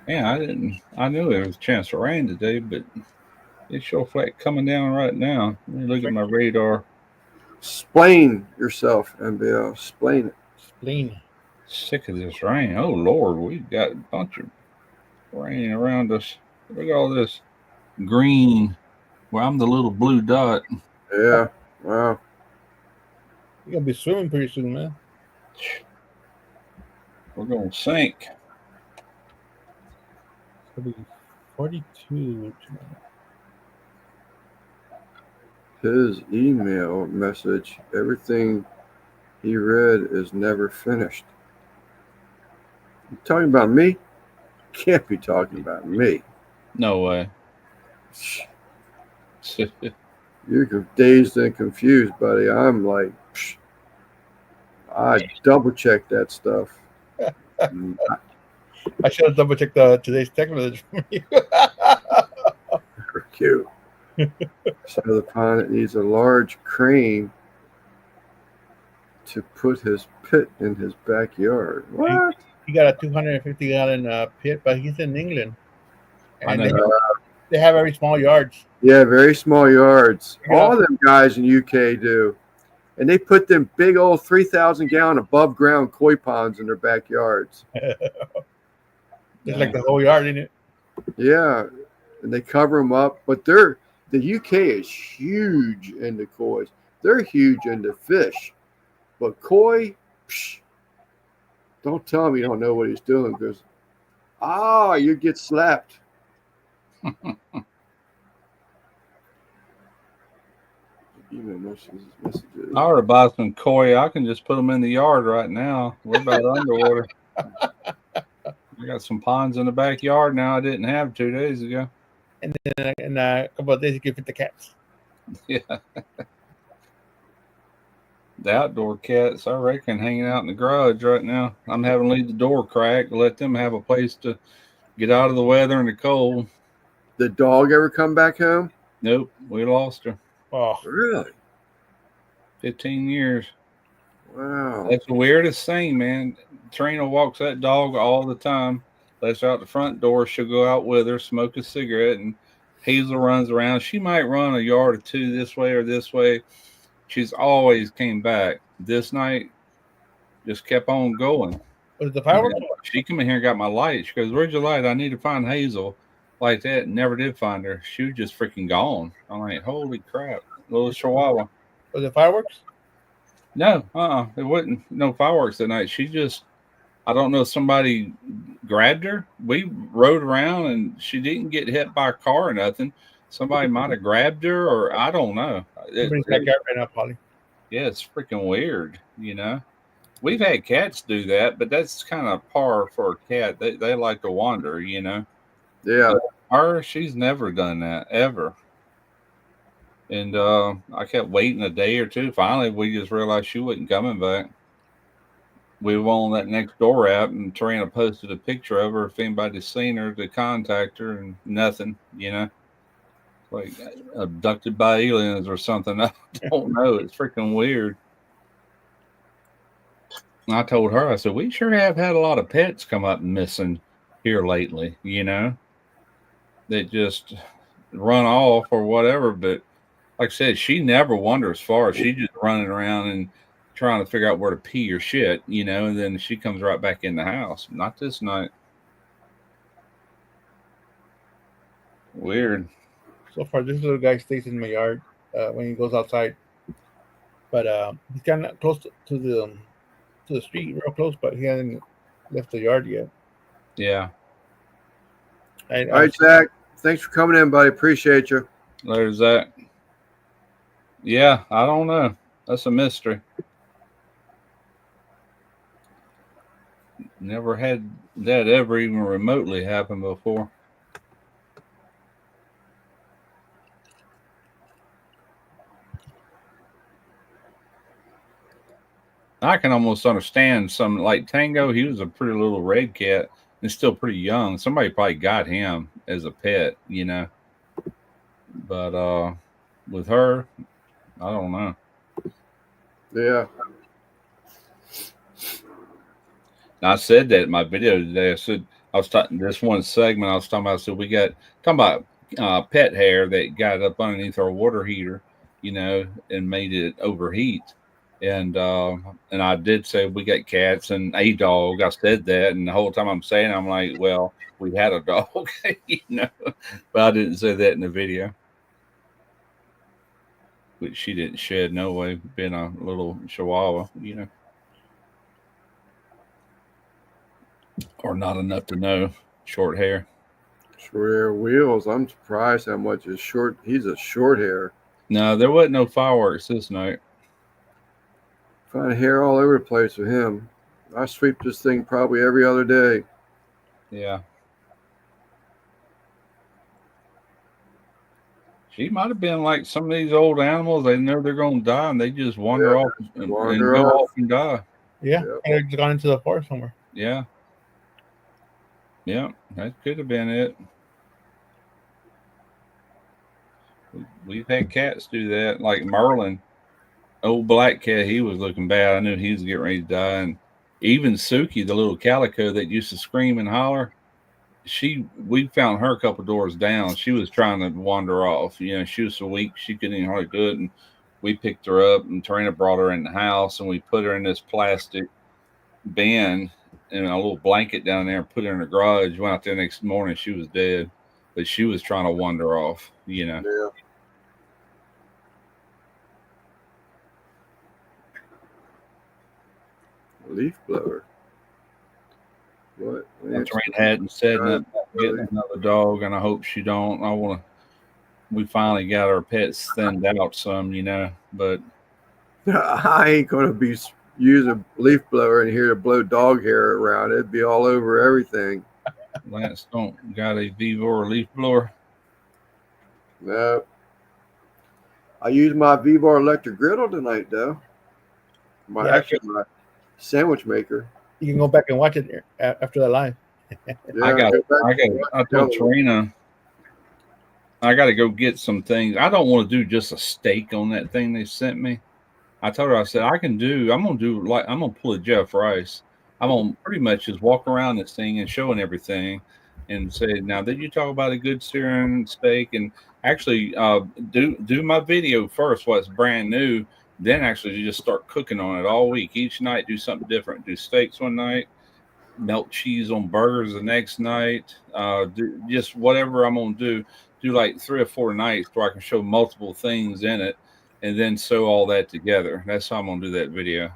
Yeah, I knew there was a chance of rain today, but it's sure like coming down right now. Let me look at my radar. Explain yourself, MBL. Explain it. Spleen. Sick of this rain. Oh Lord, we've got a bunch of rain around us. Look at all this green. Where I'm the little blue dot. Yeah. Wow. You're gonna be swimming pretty soon, man. We're gonna sink. It's gonna be 42 tonight. His email message, everything he read is never finished. You talking about me? Can't be talking about me. No way. You're dazed and confused, buddy. I'm like, I double check that stuff. I should have double checked today's text message from you. Cute. So the pilot needs a large crane to put his pit in his backyard. What? He got a 250 gallon pit, but he's in England. I And know. they have very small yards. Yeah, very small yards. Yeah. All of them guys in UK do. And they put them big old 3,000 gallon above ground koi ponds in their backyards. It's like the whole yard, isn't it? Yeah. And they cover them up. But the UK is huge into koi. They're huge into fish. But koi, don't tell him you don't know what he's doing because, you get slapped. Email messages. I ought to buy some koi. I can just put them in the yard right now. What about underwater? I got some ponds in the backyard now I didn't have 2 days ago. And then in a couple of days, you can fit the cats. Yeah. The outdoor cats, I reckon, hanging out in the garage right now. I'm having to leave the door cracked to let them have a place to get out of the weather and the cold. The dog ever come back home? Nope, we lost her. Oh, Really? 15 years. Wow. That's the weirdest thing, man. Trina walks that dog all the time. Lets her out the front door. She'll go out with her, smoke a cigarette, and Hazel runs around. She might run a yard or two this way or this way. She's always came back. This night, just kept on going. was it the fireworks? She come in here and got my light. She goes, "Where's your light? I need to find Hazel." Like that. Never did find her. She was just freaking gone. I'm like, holy crap. Little Chihuahua. Was it fireworks? No, it wasn't no fireworks that night. She just I don't know if somebody grabbed her. We rode around and she didn't get hit by a car or nothing. Somebody might have grabbed her, or I don't know. Somebody's backyard right now, Polly. Yeah, it's freaking weird, you know. We've had cats do that, but that's kind of par for a cat. They like to wander, you know. Yeah. But she's never done that ever. And I kept waiting a day or two. Finally, we just realized she wasn't coming back. We were on that next door app, and Tarina posted a picture of her if anybody's seen her to contact her, and nothing, you know. Like abducted by aliens or something. I don't know. It's freaking weird. I told her, I said, we sure have had a lot of pets come up missing here lately, you know, that just run off or whatever. But like I said, she never wanders far. She's just running around and trying to figure out where to pee or shit, you know, and then she comes right back in the house. Not this night. Weird. So far, this little guy stays in my yard when he goes outside. But he's kind of close to the street, real close, but he hasn't left the yard yet. Yeah. All right, Zach. Thanks for coming in, buddy. Appreciate you. There's that. Yeah, I don't know. That's a mystery. Never had that ever even remotely happen before. I can almost understand some, like Tango. He was a pretty little red cat and still pretty young. Somebody probably got him as a pet, you know. But with her, I don't know. Yeah. I said that in my video today. I said I was talking this one segment. I was talking about. I said we got talking about pet hair that got up underneath our water heater, you know, and made it overheat. And I did say we got cats and a dog. I said that, and the whole time I'm saying, I'm like, well, we had a dog, you know, but I didn't say that in the video. Which she didn't shed no way, being a little chihuahua, you know, or not enough to know. Short hair. Short hair wheels. I'm surprised how much is short. He's a short hair. No, there wasn't no fireworks this night. Find hair all over the place with him. I sweep this thing probably every other day. Yeah. She might have been like some of these old animals. They know they're going to die, and they just wander off and go off and die. Yeah, and they've gone into the forest somewhere. Yeah. Yeah, that could have been it. We've had cats do that, like Merlin. Old black cat, he was looking bad. I knew he was getting ready to die. And even Suki, the little calico that used to scream and holler, we found her a couple doors down. She was trying to wander off. You know, she was so weak she couldn't even hardly do it. And we picked her up, and Tarina brought her in the house, and we put her in this plastic bin and a little blanket down there and put her in the garage. Went out there next morning, she was dead. But she was trying to wander off, you know. Yeah. Leaf blower. What? Tarina hadn't said nothing about getting another dog, and I hope she don't. We finally got our pets thinned out some, you know, but I ain't gonna be use a leaf blower in here to blow dog hair around. It'd be all over everything. Lance don't got a Vevor leaf blower. No. I used my Vevor electric griddle tonight, though. My sandwich maker. You can go back and watch it after the live. Yeah, I told Tarina I got to go get some things. I don't want to do just a steak on that thing they sent me. I told her, I said, I'm going to pull a Jeff Rice. I'm going to pretty much just walk around this thing and showing everything and say, now, did you talk about a good searing steak? And actually do my video first, what's brand new. Then actually you just start cooking on it all week. Each night, do something different. Do steaks one night, melt cheese on burgers the next night. Do just whatever I'm going to do. Do like 3 or 4 nights where I can show multiple things in it and then sew all that together. That's how I'm going to do that video.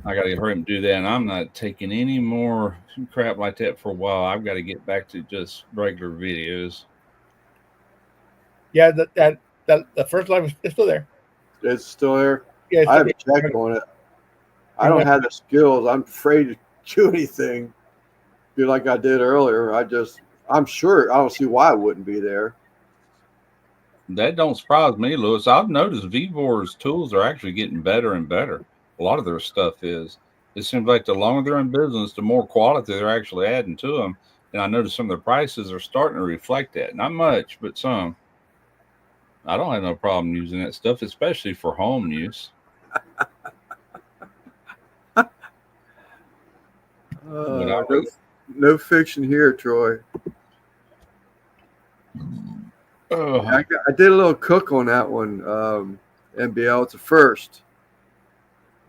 I got to hurry and do that. And I'm not taking any more crap like that for a while. I've got to get back to just regular videos. Yeah, the first live is still there. It's still there. Yeah, I haven't checked on it. I don't have the skills. I'm afraid to do anything. Do like I did earlier. I'm sure. I don't see why it wouldn't be there. That don't surprise me, Lewis. I've noticed Vivor's tools are actually getting better and better. A lot of their stuff is. It seems like the longer they're in business, the more quality they're actually adding to them. And I noticed some of their prices are starting to reflect that. Not much, but some. I don't have no problem using that stuff, especially for home use. No fiction here, Troy. I did a little cook on that one, NBL. It's the first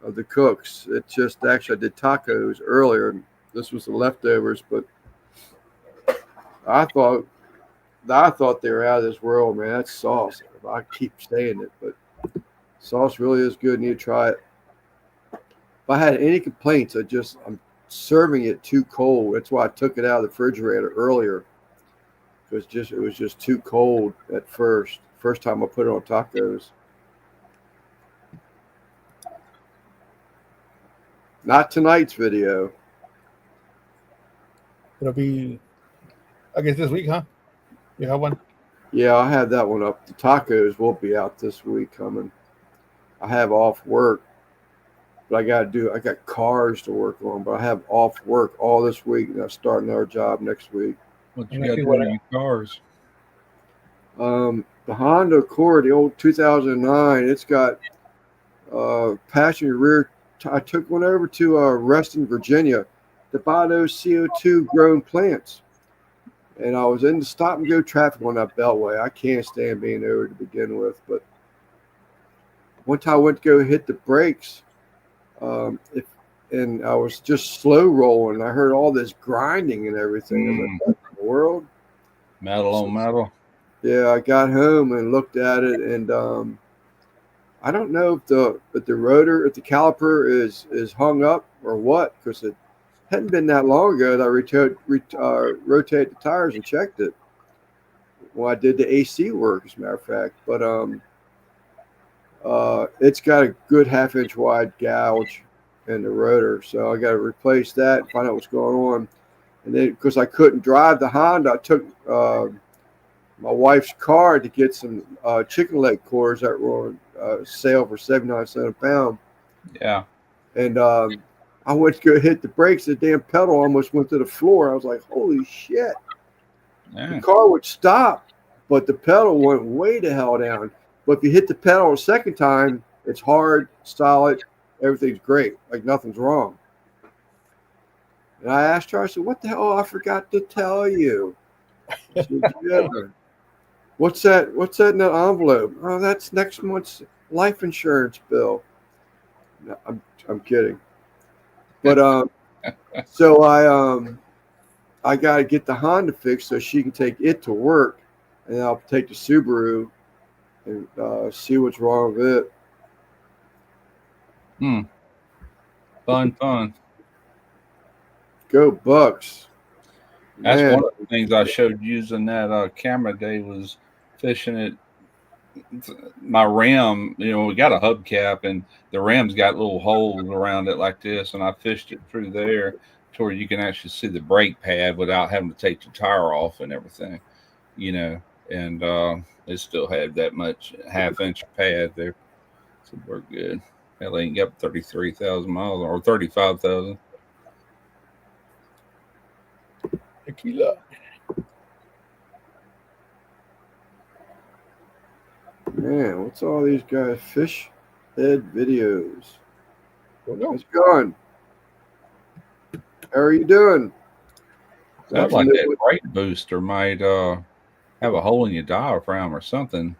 of the cooks. It just actually I did tacos earlier. This was the leftovers, but I thought they were out of this world, man. That sauce. I keep saying it, but sauce really is good. Need to try it. If I had any complaints, I'm serving it too cold. That's why I took it out of the refrigerator earlier. It was just too cold at first. First time I put it on tacos. Not tonight's video. It'll be, I guess, this week, huh? You have one? Yeah, I have that one up. The tacos will be out this week coming. I have off work, but I got cars to work on, but I have off work all this week, and I start another job next week. What you got to do with your cars? The Honda Accord, the old 2009, it's got passenger rear. I took one over to Reston, Virginia, to buy those CO2 grown plants. And I was in the stop and go traffic on that beltway. I can't stand being over to begin with. But one time I went to go hit the brakes, and I was just slow rolling. I heard all this grinding and everything. I was like, what in the world? Metal on metal. Yeah, I got home and looked at it, and I don't know if the rotor, if the caliper is hung up or what, because it hadn't been that long ago that I rotated the tires and checked it. Well, I did the AC work, as a matter of fact, but it's got a good half-inch wide gouge in the rotor, so I got to replace that and find out what's going on. And then, because I couldn't drive the Honda, I took my wife's car to get some chicken leg quarters that were on sale for 79 cents a pound. Yeah. And I went to go hit the brakes. The damn pedal almost went to the floor. I was like, holy shit. Yeah. The car would stop, but the pedal went way the hell down. But if you hit the pedal a second time, it's hard, solid, everything's great. Like nothing's wrong. And I asked her, I said, what the hell? I forgot to tell you. I said, yeah. What's that in that envelope? Oh, that's next month's life insurance bill. No, I'm kidding. But so I got to get the Honda fixed so she can take it to work, and I'll take the Subaru and see what's wrong with it. Fun. Go Bucks. That's one of the things I showed using that camera day was fishing it. My ram, we got a hubcap, and the ram's got little holes around it like this, and I fished it through there to where you can actually see the brake pad without having to take the tire off and everything, and it still had that much half-inch pad there, so we're good. Hell, ain't got 33,000 miles or 35,000. Tequila. Man, what's all these guys fish head videos? How's it going? How are you doing? Sounds like that brake booster might have a hole in your diaphragm or something.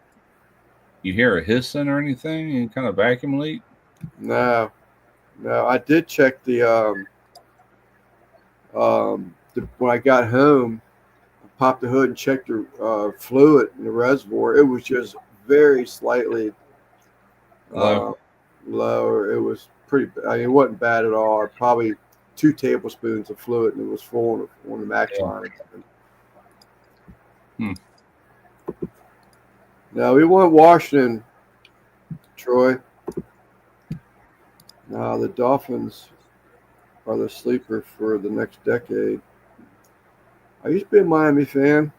You hear a hissing or anything? Any kind of vacuum leak? No. I did check the when I got home, I popped the hood and checked the fluid in the reservoir. It was just very slightly low. low. It was pretty. I mean, it wasn't bad at all. Probably 2 tablespoons of fluid, and it was full on the max Yeah. line. Hmm. No, we won Washington, Troy. Now the Dolphins are the sleeper for the next decade. I used to be a Miami fan.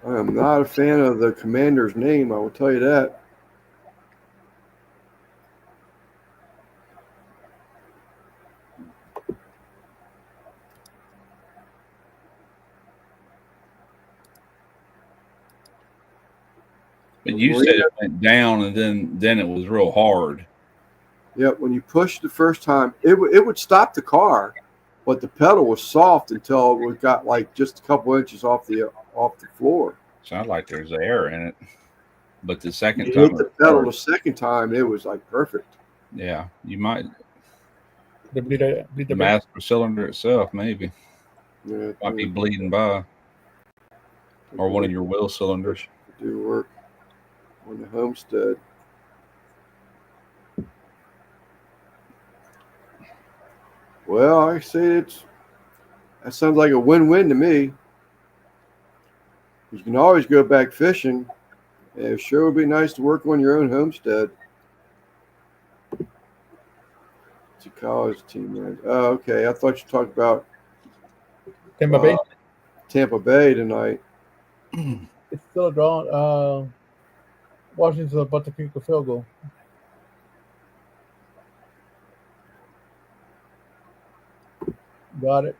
I am not a fan of the commander's name, I will tell you that. But you said it went down, and then it was real hard. Yep, when you push the first time, it would stop the car, but the pedal was soft until it got like just a couple inches off the floor. Sounds like there's air in it. But the second You time, hit the pedal the second time, it was like perfect. yeah, you might Bleed the the master cylinder itself maybe Yeah, might be bleeding by, or one of your wheel cylinders. do work on the Homestead. Well, I say that sounds like a win-win to me. You can always go back fishing. And it sure would be nice to work on your own homestead. It's a college team, man. Oh, okay. I thought you talked about Tampa Bay. Tampa Bay tonight. It's still a draw. Washington's about to kick a field goal. Got it.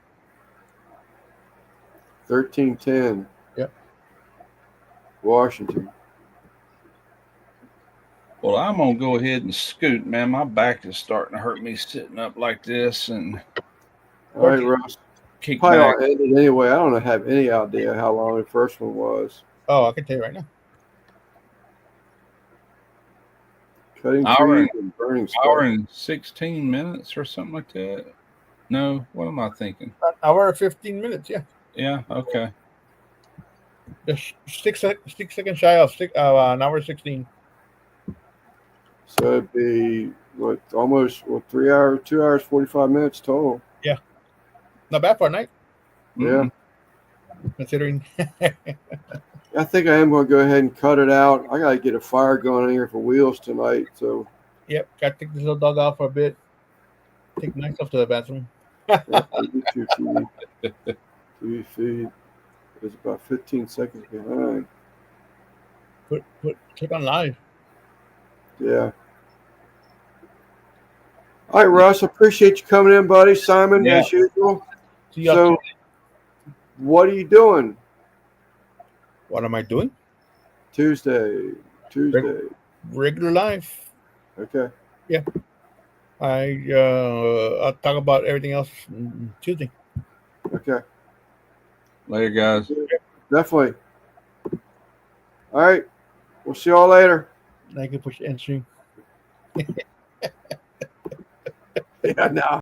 13-10. Yep. Washington. Well, I'm gonna go ahead and scoot, man. My back is starting to hurt me sitting up like this and All right, Russ. kick Probably back. ought to end it anyway. I don't have any idea how long the first one was. Oh, I can tell you right now. Cutting Hour trees and burning stuff. Hour and 16 minutes or something like that. No, what am I thinking? An hour and 15 minutes. Yeah, Yeah, okay. just 6 seconds shy of an hour 16. So it'd be almost 3 hours, 2 hours, 45 minutes total. Not bad for a night, Yeah. considering. I think I am going to go ahead and cut it out. I got to get a fire going in here for wheels tonight. So Yep, gotta take this little dog out for a bit. Take myself to the bathroom. YouTube TV feed is about 15 seconds behind. Click on live. Yeah. All right, Russ. Appreciate you coming in, buddy. Simon, Yeah. as usual. See y'all. So, what are you doing What am I doing? Tuesday? Regular life. Okay. I'll talk about everything else Tuesday. Okay. Later, guys. Definitely. All right. We'll see y'all later. I can push end stream. Yeah, no.